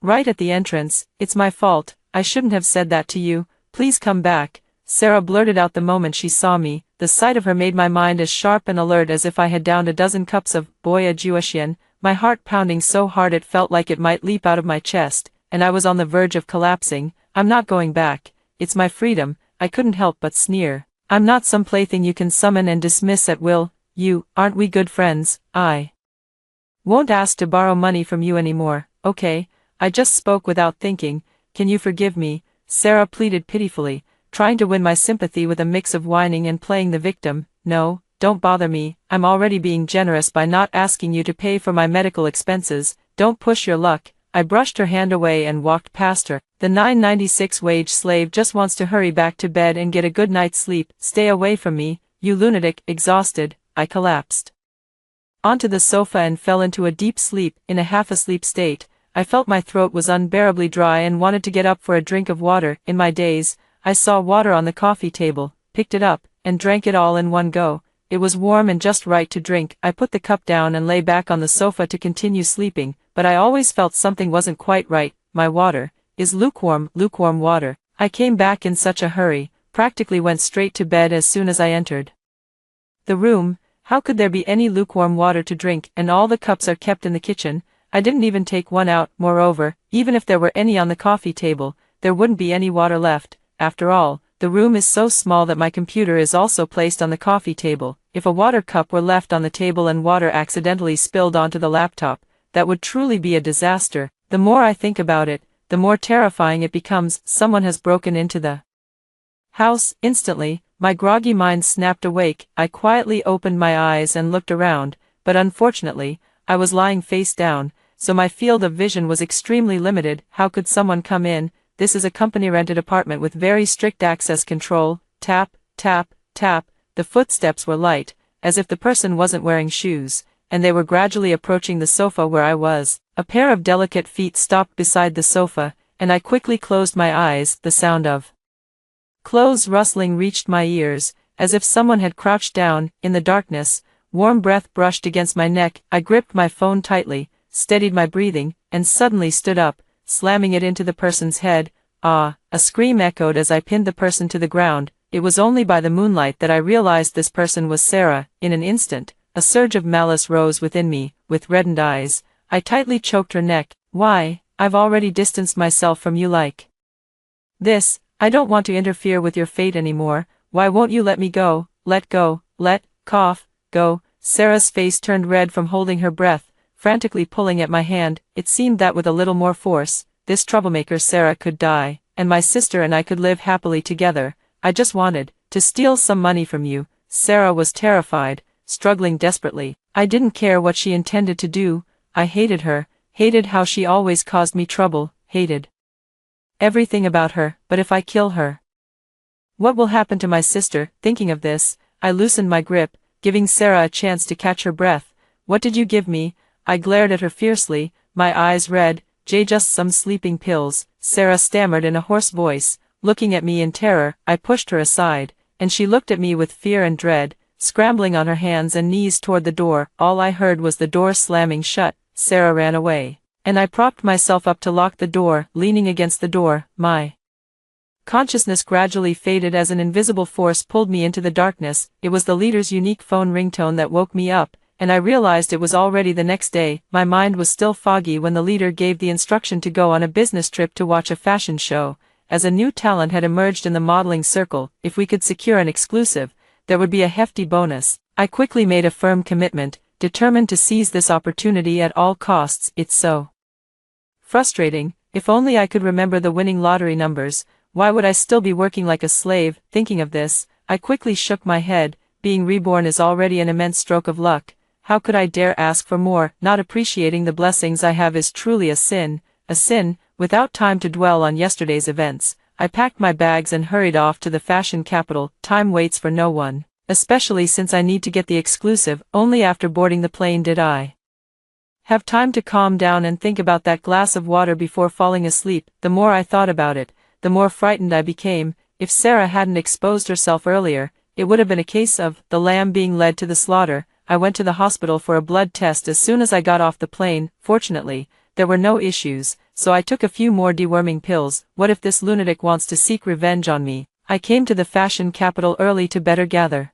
Speaker 1: Right at the entrance. "It's my fault, I shouldn't have said that to you, please come back," Sarah blurted out the moment she saw me. The sight of her made my mind as sharp and alert as if I had downed a dozen cups of Boyajuashian, my heart pounding so hard it felt like it might leap out of my chest, and I was on the verge of collapsing. "I'm not going back, it's my freedom," I couldn't help but sneer. "I'm not some plaything you can summon and dismiss at will. Aren't we good friends? I won't ask to borrow money from you anymore, okay?" I just spoke without thinking. "Can you forgive me?" Sarah pleaded pitifully, trying to win my sympathy with a mix of whining and playing the victim. "No, don't bother me, I'm already being generous by not asking you to pay for my medical expenses, don't push your luck." I brushed her hand away and walked past her. "The 996 wage slave just wants to hurry back to bed and get a good night's sleep. Stay away from me, you lunatic." Exhausted, I collapsed onto the sofa and fell into a deep sleep. In a half-asleep state, I felt my throat was unbearably dry and wanted to get up for a drink of water. In my daze, I saw water on the coffee table, picked it up, and drank it all in one go. It was warm and just right to drink. I put the cup down and lay back on the sofa to continue sleeping, but I always felt something wasn't quite right. "My water is lukewarm water." I came back in such a hurry, practically went straight to bed as soon as I entered the room. How could there be any lukewarm water to drink, and all the cups are kept in the kitchen? I didn't even take one out. Moreover, even if there were any on the coffee table, there wouldn't be any water left. After all, the room is so small that my computer is also placed on the coffee table. If a water cup were left on the table and water accidentally spilled onto the laptop, that would truly be a disaster. The more I think about it, the more terrifying it becomes. Someone has broken into the house. Instantly, my groggy mind snapped awake. I quietly opened my eyes and looked around, but unfortunately, I was lying face down, so my field of vision was extremely limited. How could someone come in? This is a company-rented apartment with very strict access control. Tap, tap, tap. The footsteps were light, as if the person wasn't wearing shoes, and they were gradually approaching the sofa where I was. A pair of delicate feet stopped beside the sofa, and I quickly closed my eyes. The sound of clothes rustling reached my ears, as if someone had crouched down. In the darkness, warm breath brushed against my neck. I gripped my phone tightly, steadied my breathing, and suddenly stood up, slamming it into the person's head. "Ah!" A scream echoed as I pinned the person to the ground. It was only by the moonlight that I realized this person was Sarah. In an instant, a surge of malice rose within me. With reddened eyes, I tightly choked her neck. "Why? I've already distanced myself from you like this. I don't want to interfere with your fate anymore. Why won't you let me go?" "Let go, go." Sarah's face turned red from holding her breath, frantically pulling at my hand. It seemed that with a little more force, this troublemaker Sarah could die, and my sister and I could live happily together. "I just wanted to steal some money from you." Sarah was terrified, struggling desperately. I didn't care what she intended to do. I hated her, hated how she always caused me trouble, hated everything about her. But if I kill her, what will happen to my sister? Thinking of this, I loosened my grip, giving Sarah a chance to catch her breath. "What did you give me?" I glared at her fiercely, my eyes red. "Just some sleeping pills," Sarah stammered in a hoarse voice, looking at me in terror. I pushed her aside, and she looked at me with fear and dread, scrambling on her hands and knees toward the door. All I heard was the door slamming shut. Sarah ran away, and I propped myself up to lock the door. Leaning against the door, my consciousness gradually faded as an invisible force pulled me into the darkness. It was the leader's unique phone ringtone that woke me up, and I realized it was already the next day. My mind was still foggy when the leader gave the instruction to go on a business trip to watch a fashion show. As a new talent had emerged in the modeling circle, if we could secure an exclusive, there would be a hefty bonus. I quickly made a firm commitment, determined to seize this opportunity at all costs. It's so frustrating. If only I could remember the winning lottery numbers. Why would I still be working like a slave? Thinking of this, I quickly shook my head. Being reborn is already an immense stroke of luck. How could I dare ask for more? Not appreciating the blessings I have is truly a sin. Without time to dwell on yesterday's events, I packed my bags and hurried off to the fashion capital. Time waits for no one, especially since I need to get the exclusive. Only after boarding the plane did I have time to calm down and think about that glass of water before falling asleep. The more I thought about it, the more frightened I became. If Sarah hadn't exposed herself earlier, it would have been a case of the lamb being led to the slaughter. I went to the hospital for a blood test as soon as I got off the plane. Fortunately, there were no issues, so I took a few more deworming pills. What if this lunatic wants to seek revenge on me? I came to the fashion capital early to better gather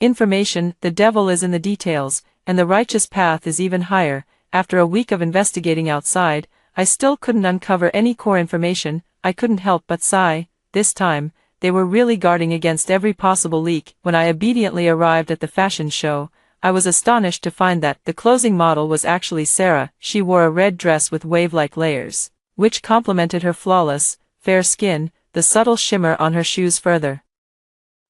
Speaker 1: information. The devil is in the details, and the righteous path is even higher. After a week of investigating outside, I still couldn't uncover any core information. I couldn't help but sigh. This time, they were really guarding against every possible leak. When I obediently arrived at the fashion show, I was astonished to find that the closing model was actually Sarah. She wore a red dress with wave-like layers, which complemented her flawless, fair skin. The subtle shimmer on her shoes further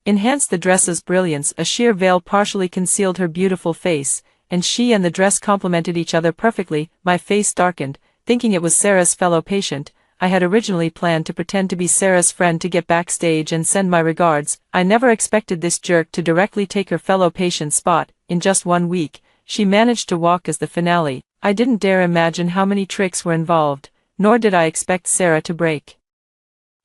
Speaker 1: enhanced the dress's brilliance. A sheer veil partially concealed her beautiful face, and she and the dress complemented each other perfectly. My face darkened, thinking it was Sarah's fellow patient. I had originally planned to pretend to be Sarah's friend to get backstage and send my regards. I never expected this jerk to directly take her fellow patient's spot. In just 1 week, she managed to walk as the finale. I didn't dare imagine how many tricks were involved, nor did I expect Sarah to break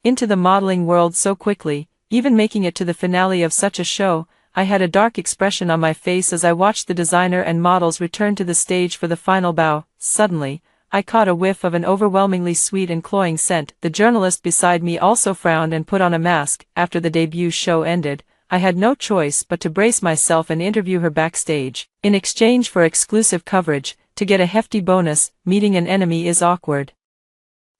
Speaker 1: into the modeling world so quickly. Even making it to the finale of such a show, I had a dark expression on my face as I watched the designer and models return to the stage for the final bow. Suddenly, I caught a whiff of an overwhelmingly sweet and cloying scent. The journalist beside me also frowned and put on a mask. After the debut show ended, I had no choice but to brace myself and interview her backstage. In exchange for exclusive coverage, to get a hefty bonus. Meeting an enemy is awkward,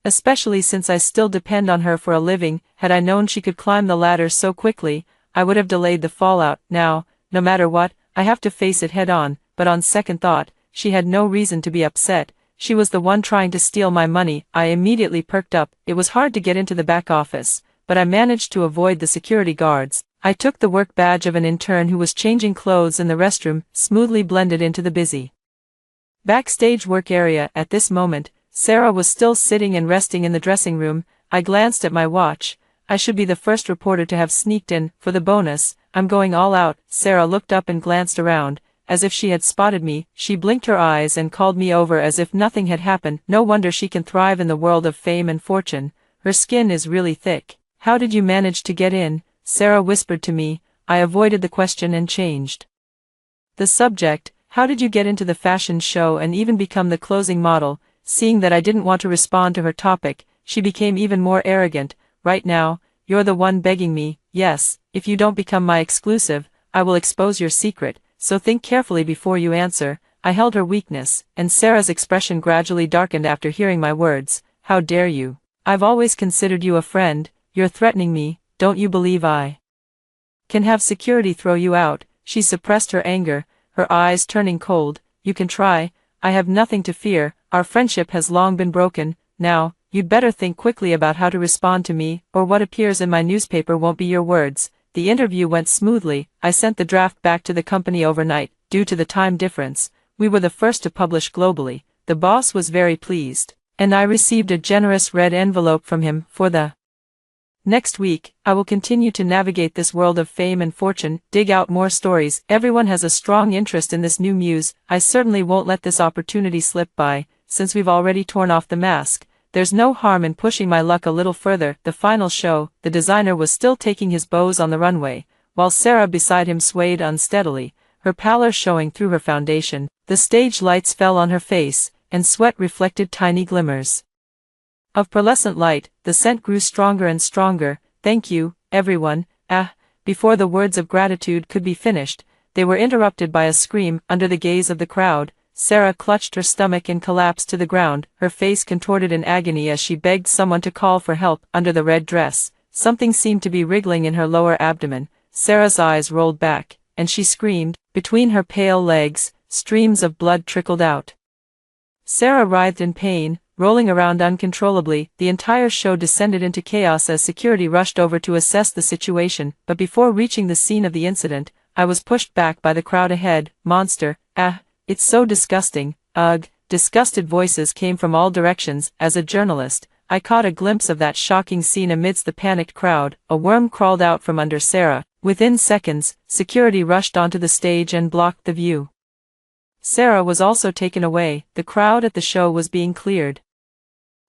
Speaker 1: especially since I still depend on her for a living. Had I known she could climb the ladder so quickly, I would have delayed the fallout. Now, no matter what, I have to face it head on. But on second thought, she had no reason to be upset. She was the one trying to steal my money. I immediately perked up. It was hard to get into the back office, but I managed to avoid the security guards. I took the work badge of an intern who was changing clothes in the restroom, smoothly blended into the busy backstage work area. At this moment, Sarah was still sitting and resting in the dressing room. I glanced at my watch. I should be the first reporter to have sneaked in. For the bonus, I'm going all out. Sarah looked up and glanced around, as if she had spotted me. She blinked her eyes and called me over as if nothing had happened. No wonder she can thrive in the world of fame and fortune. Her skin is really thick. How did you manage to get in? Sarah whispered to me. I avoided the question and changed the subject. How did you get into the fashion show and even become the closing model? Seeing that I didn't want to respond to her topic, she became even more arrogant. Right now, you're the one begging me. Yes, if you don't become my exclusive, I will expose your secret, so think carefully before you answer. I held her weakness, and Sarah's expression gradually darkened after hearing my words. How dare you? I've always considered you a friend. You're threatening me. Don't you believe I can have security throw you out? She suppressed her anger, her eyes turning cold. You can try. I have nothing to fear. Our friendship has long been broken. Now, you'd better think quickly about how to respond to me, or what appears in my newspaper won't be your words. The interview went smoothly. I sent the draft back to the company overnight. Due to the time difference, we were the first to publish globally. The boss was very pleased, and I received a generous red envelope from him. For the next week, I will continue to navigate this world of fame and fortune, dig out more stories. Everyone has a strong interest in this new muse. I certainly won't let this opportunity slip by. Since we've already torn off the mask, there's no harm in pushing my luck a little further. The final show, the designer was still taking his bows on the runway, while Sarah beside him swayed unsteadily, her pallor showing through her foundation. The stage lights fell on her face, and sweat reflected tiny glimmers of pearlescent light. The scent grew stronger and stronger. Thank you, everyone. Before the words of gratitude could be finished, they were interrupted by a scream. Under the gaze of the crowd, Sarah clutched her stomach and collapsed to the ground, her face contorted in agony as she begged someone to call for help. Under the red dress, something seemed to be wriggling in her lower abdomen. Sarah's eyes rolled back, and she screamed. Between her pale legs, streams of blood trickled out. Sarah writhed in pain, rolling around uncontrollably. The entire show descended into chaos as security rushed over to assess the situation, but before reaching the scene of the incident, I was pushed back by the crowd ahead. Monster, it's so disgusting. Ugh. Disgusted voices came from all directions. As a journalist, I caught a glimpse of that shocking scene amidst the panicked crowd. A worm crawled out from under Sarah. Within seconds, security rushed onto the stage and blocked the view. Sarah was also taken away. The crowd at the show was being cleared,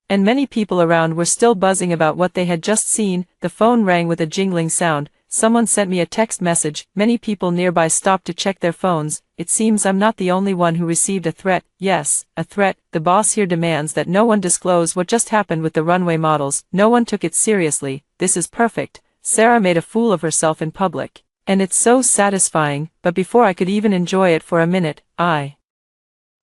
Speaker 1: and many people around were still buzzing about what they had just seen. The phone rang with a jingling sound. Someone sent me a text message. Many people nearby stopped to check their phones. It seems I'm not the only one who received a threat. Yes, a threat. The boss here demands that no one disclose what just happened with the runway models. No one took it seriously. This is perfect. Sarah made a fool of herself in public. And it's so satisfying. But before I could even enjoy it for a minute, I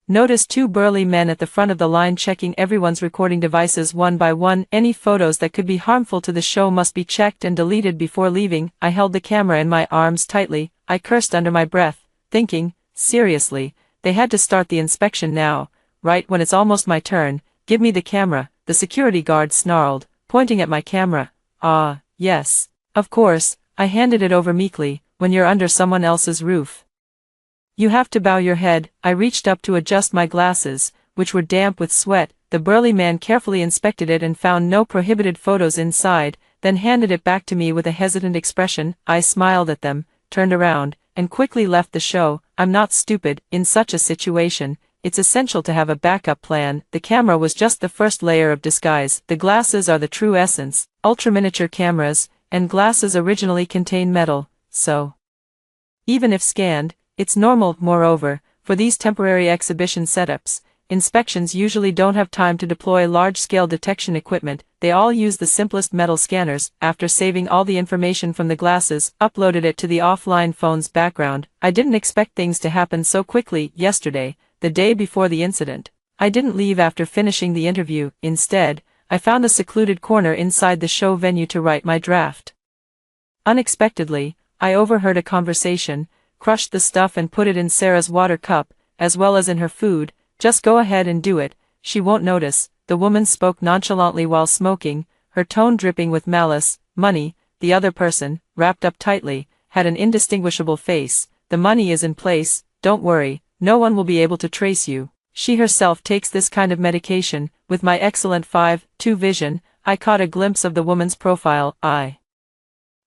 Speaker 1: noticed two burly men at the front of the line checking everyone's recording devices one by one. Any photos that could be harmful to the show must be checked and deleted before leaving. I held the camera in my arms tightly. I cursed under my breath, thinking, seriously, they had to start the inspection now, right when it's almost my turn. Give me the camera, the security guard snarled, pointing at my camera. Ah, yes, of course. I handed it over meekly. When you're under someone else's roof, you have to bow your head. I reached up to adjust my glasses, which were damp with sweat. The burly man carefully inspected it and found no prohibited photos inside, then handed it back to me with a hesitant expression. I smiled at them, turned around, and quickly left the show. I'm not stupid. In such a situation, it's essential to have a backup plan. The camera was just the first layer of disguise. The glasses are the true essence. Ultra-miniature cameras, and glasses originally contain metal, so even if scanned, it's normal. Moreover, for these temporary exhibition setups, inspections usually don't have time to deploy large-scale detection equipment. They all use the simplest metal scanners. After saving all the information from the glasses, uploaded it to the offline phone's background. I didn't expect things to happen so quickly. Yesterday, the day before the incident, I didn't leave after finishing the interview. Instead, I found a secluded corner inside the show venue to write my draft. Unexpectedly, I overheard a conversation, crushed the stuff and put it in Sarah's water cup, as well as in her food. Just go ahead and do it, she won't notice. The woman spoke nonchalantly while smoking, her tone dripping with malice. Money. The other person, wrapped up tightly, had an indistinguishable face. The money is in place, don't worry, no one will be able to trace you. She herself takes this kind of medication. With my excellent 5.2 vision, I caught a glimpse of the woman's profile. I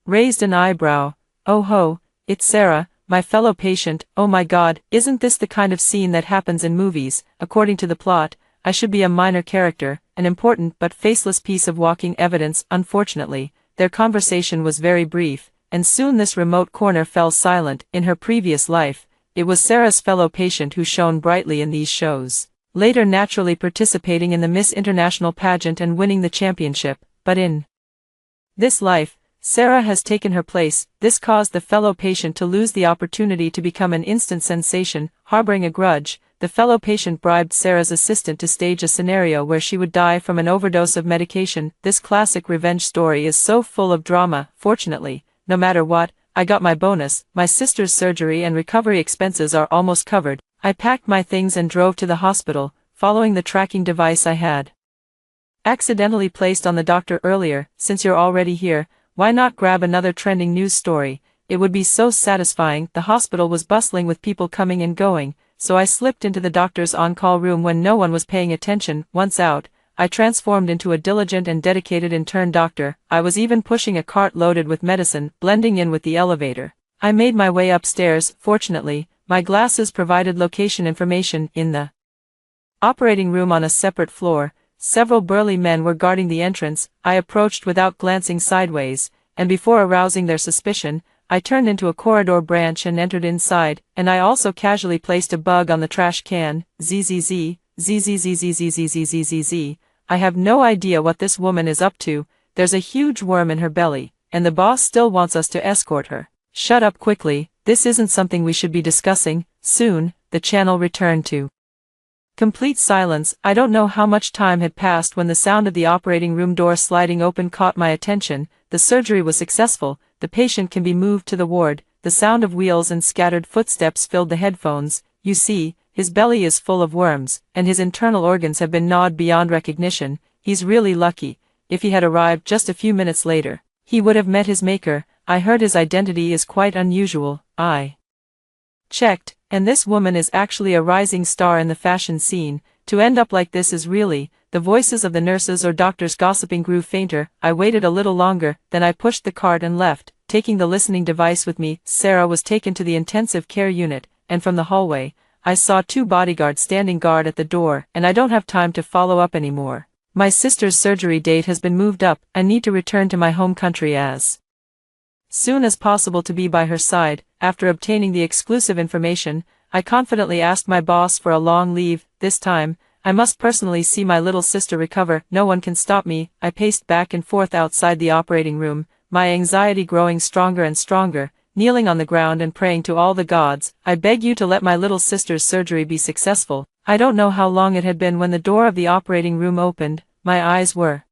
Speaker 1: raised an eyebrow. Oh ho, it's Sarah, my fellow patient. Oh my god, isn't this the kind of scene that happens in movies? According to the plot, I should be a minor character, an important but faceless piece of walking evidence. Unfortunately, their conversation was very brief, and soon this remote corner fell silent. In her previous life, it was Sarah's fellow patient who shone brightly in these shows, later naturally participating in the Miss International pageant and winning the championship. But in this life, Sarah has taken her place. This caused the fellow patient to lose the opportunity to become an instant sensation. Harboring a grudge, the fellow patient bribed Sarah's assistant to stage a scenario where she would die from an overdose of medication. This classic revenge story is so full of drama. Fortunately, no matter what, I got my bonus. My sister's surgery and recovery expenses are almost covered. I packed my things and drove to the hospital, following the tracking device I had accidentally placed on the doctor earlier. Since you're already here, why not grab another trending news story? It would be so satisfying. The hospital was bustling with people coming and going, so I slipped into the doctor's on-call room when no one was paying attention. Once out, I transformed into a diligent and dedicated intern doctor. I was even pushing a cart loaded with medicine, blending in with the elevator. I made my way upstairs. Fortunately, my glasses provided location information. In the operating room on a separate floor, several burly men were guarding the entrance. I approached without glancing sideways, and before arousing their suspicion, I turned into a corridor branch and entered inside, and I also casually placed a bug on the trash can. ZZZ, ZZZZZZZZZZ. I have no idea what this woman is up to. There's a huge worm in her belly, and the boss still wants us to escort her. Shut up quickly, this isn't something we should be discussing. Soon, the channel returned to complete silence. I don't know how much time had passed when the sound of the operating room door sliding open caught my attention. The surgery was successful. The patient can be moved to the ward. The sound of wheels and scattered footsteps filled the headphones. You see, his belly is full of worms, and his internal organs have been gnawed beyond recognition. He's really lucky. If he had arrived just a few minutes later, he would have met his maker. I heard his identity is quite unusual. I checked, and this woman is actually a rising star in the fashion scene. To end up like this is really, the voices of the nurses or doctors gossiping grew fainter. I waited a little longer, then I pushed the cart and left, taking the listening device with me. Sarah was taken to the intensive care unit, and from the hallway, I saw 2 bodyguards standing guard at the door, and I don't have time to follow up anymore. My sister's surgery date has been moved up. I need to return to my home country as soon as possible to be by her side. After obtaining the exclusive information, I confidently asked my boss for a long leave. This time, I must personally see my little sister recover. No one can stop me. I paced back and forth outside the operating room, my anxiety growing stronger and stronger, kneeling on the ground and praying to all the gods. I beg you to let my little sister's surgery be successful. I don't know how long it had been when the door of the operating room opened. My eyes were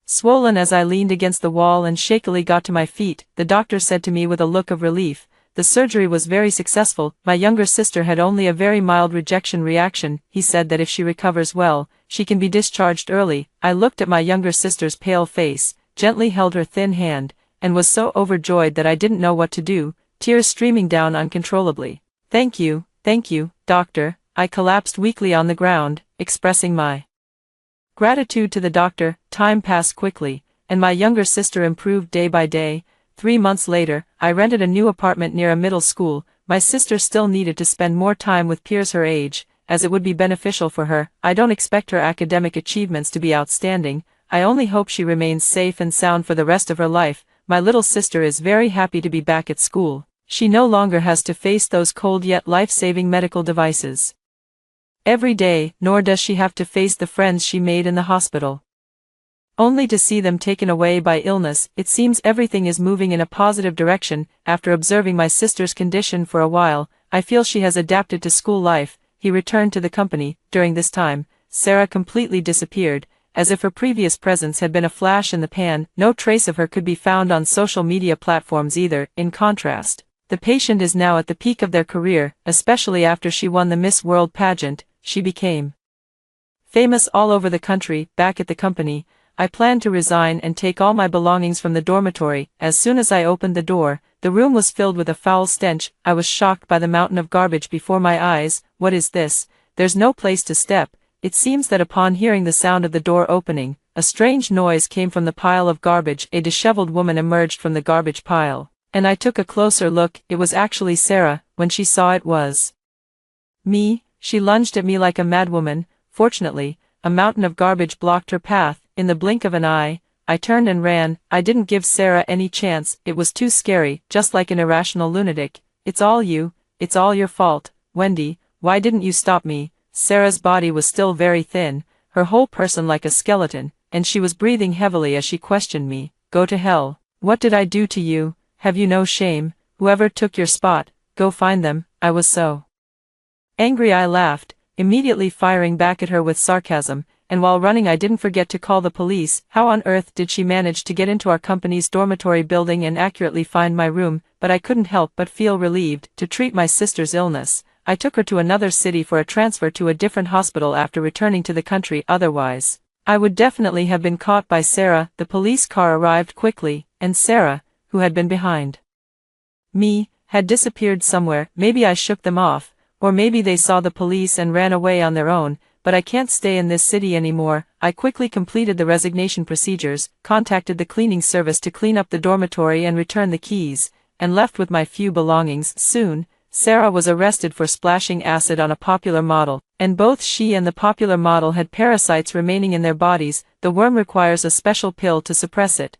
Speaker 1: swollen as I leaned against the wall and shakily got to my feet. The doctor said to me with a look of relief, "The surgery was very successful. My younger sister had only a very mild rejection reaction." He said that if she recovers well, she can be discharged early. I looked at my younger sister's pale face, gently held her thin hand, and was so overjoyed that I didn't know what to do, tears streaming down uncontrollably. Thank you, doctor." I collapsed weakly on the ground, expressing my gratitude to the doctor. Time passed quickly, and my younger sister improved day by day. 3 months later, I rented a new apartment near a middle school. My sister still needed to spend more time with peers her age, as it would be beneficial for her. I don't expect her academic achievements to be outstanding. I only hope she remains safe and sound for the rest of her life. My little sister is very happy to be back at school. She no longer has to face those cold yet life-saving medical devices every day, nor does she have to face the friends she made in the hospital, only to see them taken away by illness. It seems everything is moving in a positive direction. After observing my sister's condition for a while, I feel she has adapted to school life. He returned to the company. During this time, Sarah completely disappeared, as if her previous presence had been a flash in the pan. No trace of her could be found on social media platforms either. In contrast, the patient is now at the peak of their career, especially after she won the Miss World pageant. She became famous all over the country. Back at the company, I planned to resign and take all my belongings from the dormitory. As soon as I opened the door, the room was filled with a foul stench. I was shocked by the mountain of garbage before my eyes. What is this? There's no place to step. It seems that upon hearing the sound of the door opening, a strange noise came from the pile of garbage. A disheveled woman emerged from the garbage pile, and I took a closer look. It was actually Sarah. When she saw it was me, she lunged at me like a madwoman. Fortunately, a mountain of garbage blocked her path. In the blink of an eye, I turned and ran. I didn't give Sarah any chance. It was too scary, just like an irrational lunatic. "It's all you. It's all your fault, Wendy. Why didn't you stop me?" Sarah's body was still very thin, her whole person like a skeleton, and she was breathing heavily as she questioned me. "Go to hell. What did I do to you? Have you no shame? Whoever took your spot, go find them." I was so angry I laughed, immediately firing back at her with sarcasm, and while running I didn't forget to call the police. How on earth did she manage to get into our company's dormitory building and accurately find my room? But I couldn't help but feel relieved. To treat my sister's illness, I took her to another city for a transfer to a different hospital after returning to the country. Otherwise, I would definitely have been caught by Sarah. The police car arrived quickly, and Sarah, who had been behind me, had disappeared somewhere. Maybe I shook them off, or maybe they saw the police and ran away on their own. But I can't stay in this city anymore. I quickly completed the resignation procedures, contacted the cleaning service to clean up the dormitory and return the keys, and left with my few belongings. Soon, Sarah was arrested for splashing acid on a popular model, and both she and the popular model had parasites remaining in their bodies. The worm requires a special pill to suppress it,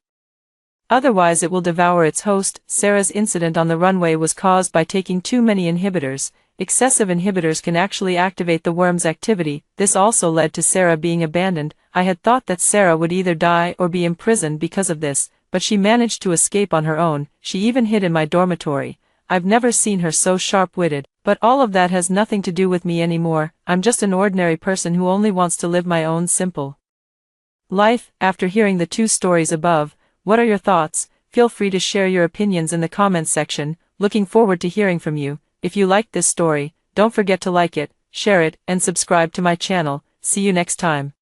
Speaker 1: otherwise it will devour its host. Sarah's incident on the runway was caused by taking too many inhibitors. Excessive inhibitors can actually activate the worm's activity. This also led to Sarah being abandoned. I had thought that Sarah would either die or be imprisoned because of this, but she managed to escape on her own. She even hid in my dormitory. I've never seen her so sharp-witted. But all of that has nothing to do with me anymore. I'm just an ordinary person who only wants to live my own simple life. After hearing the 2 stories above, what are your thoughts? Feel free to share your opinions in the comments section. Looking forward to hearing from you. If you liked this story, don't forget to like it, share it, and subscribe to my channel. See you next time.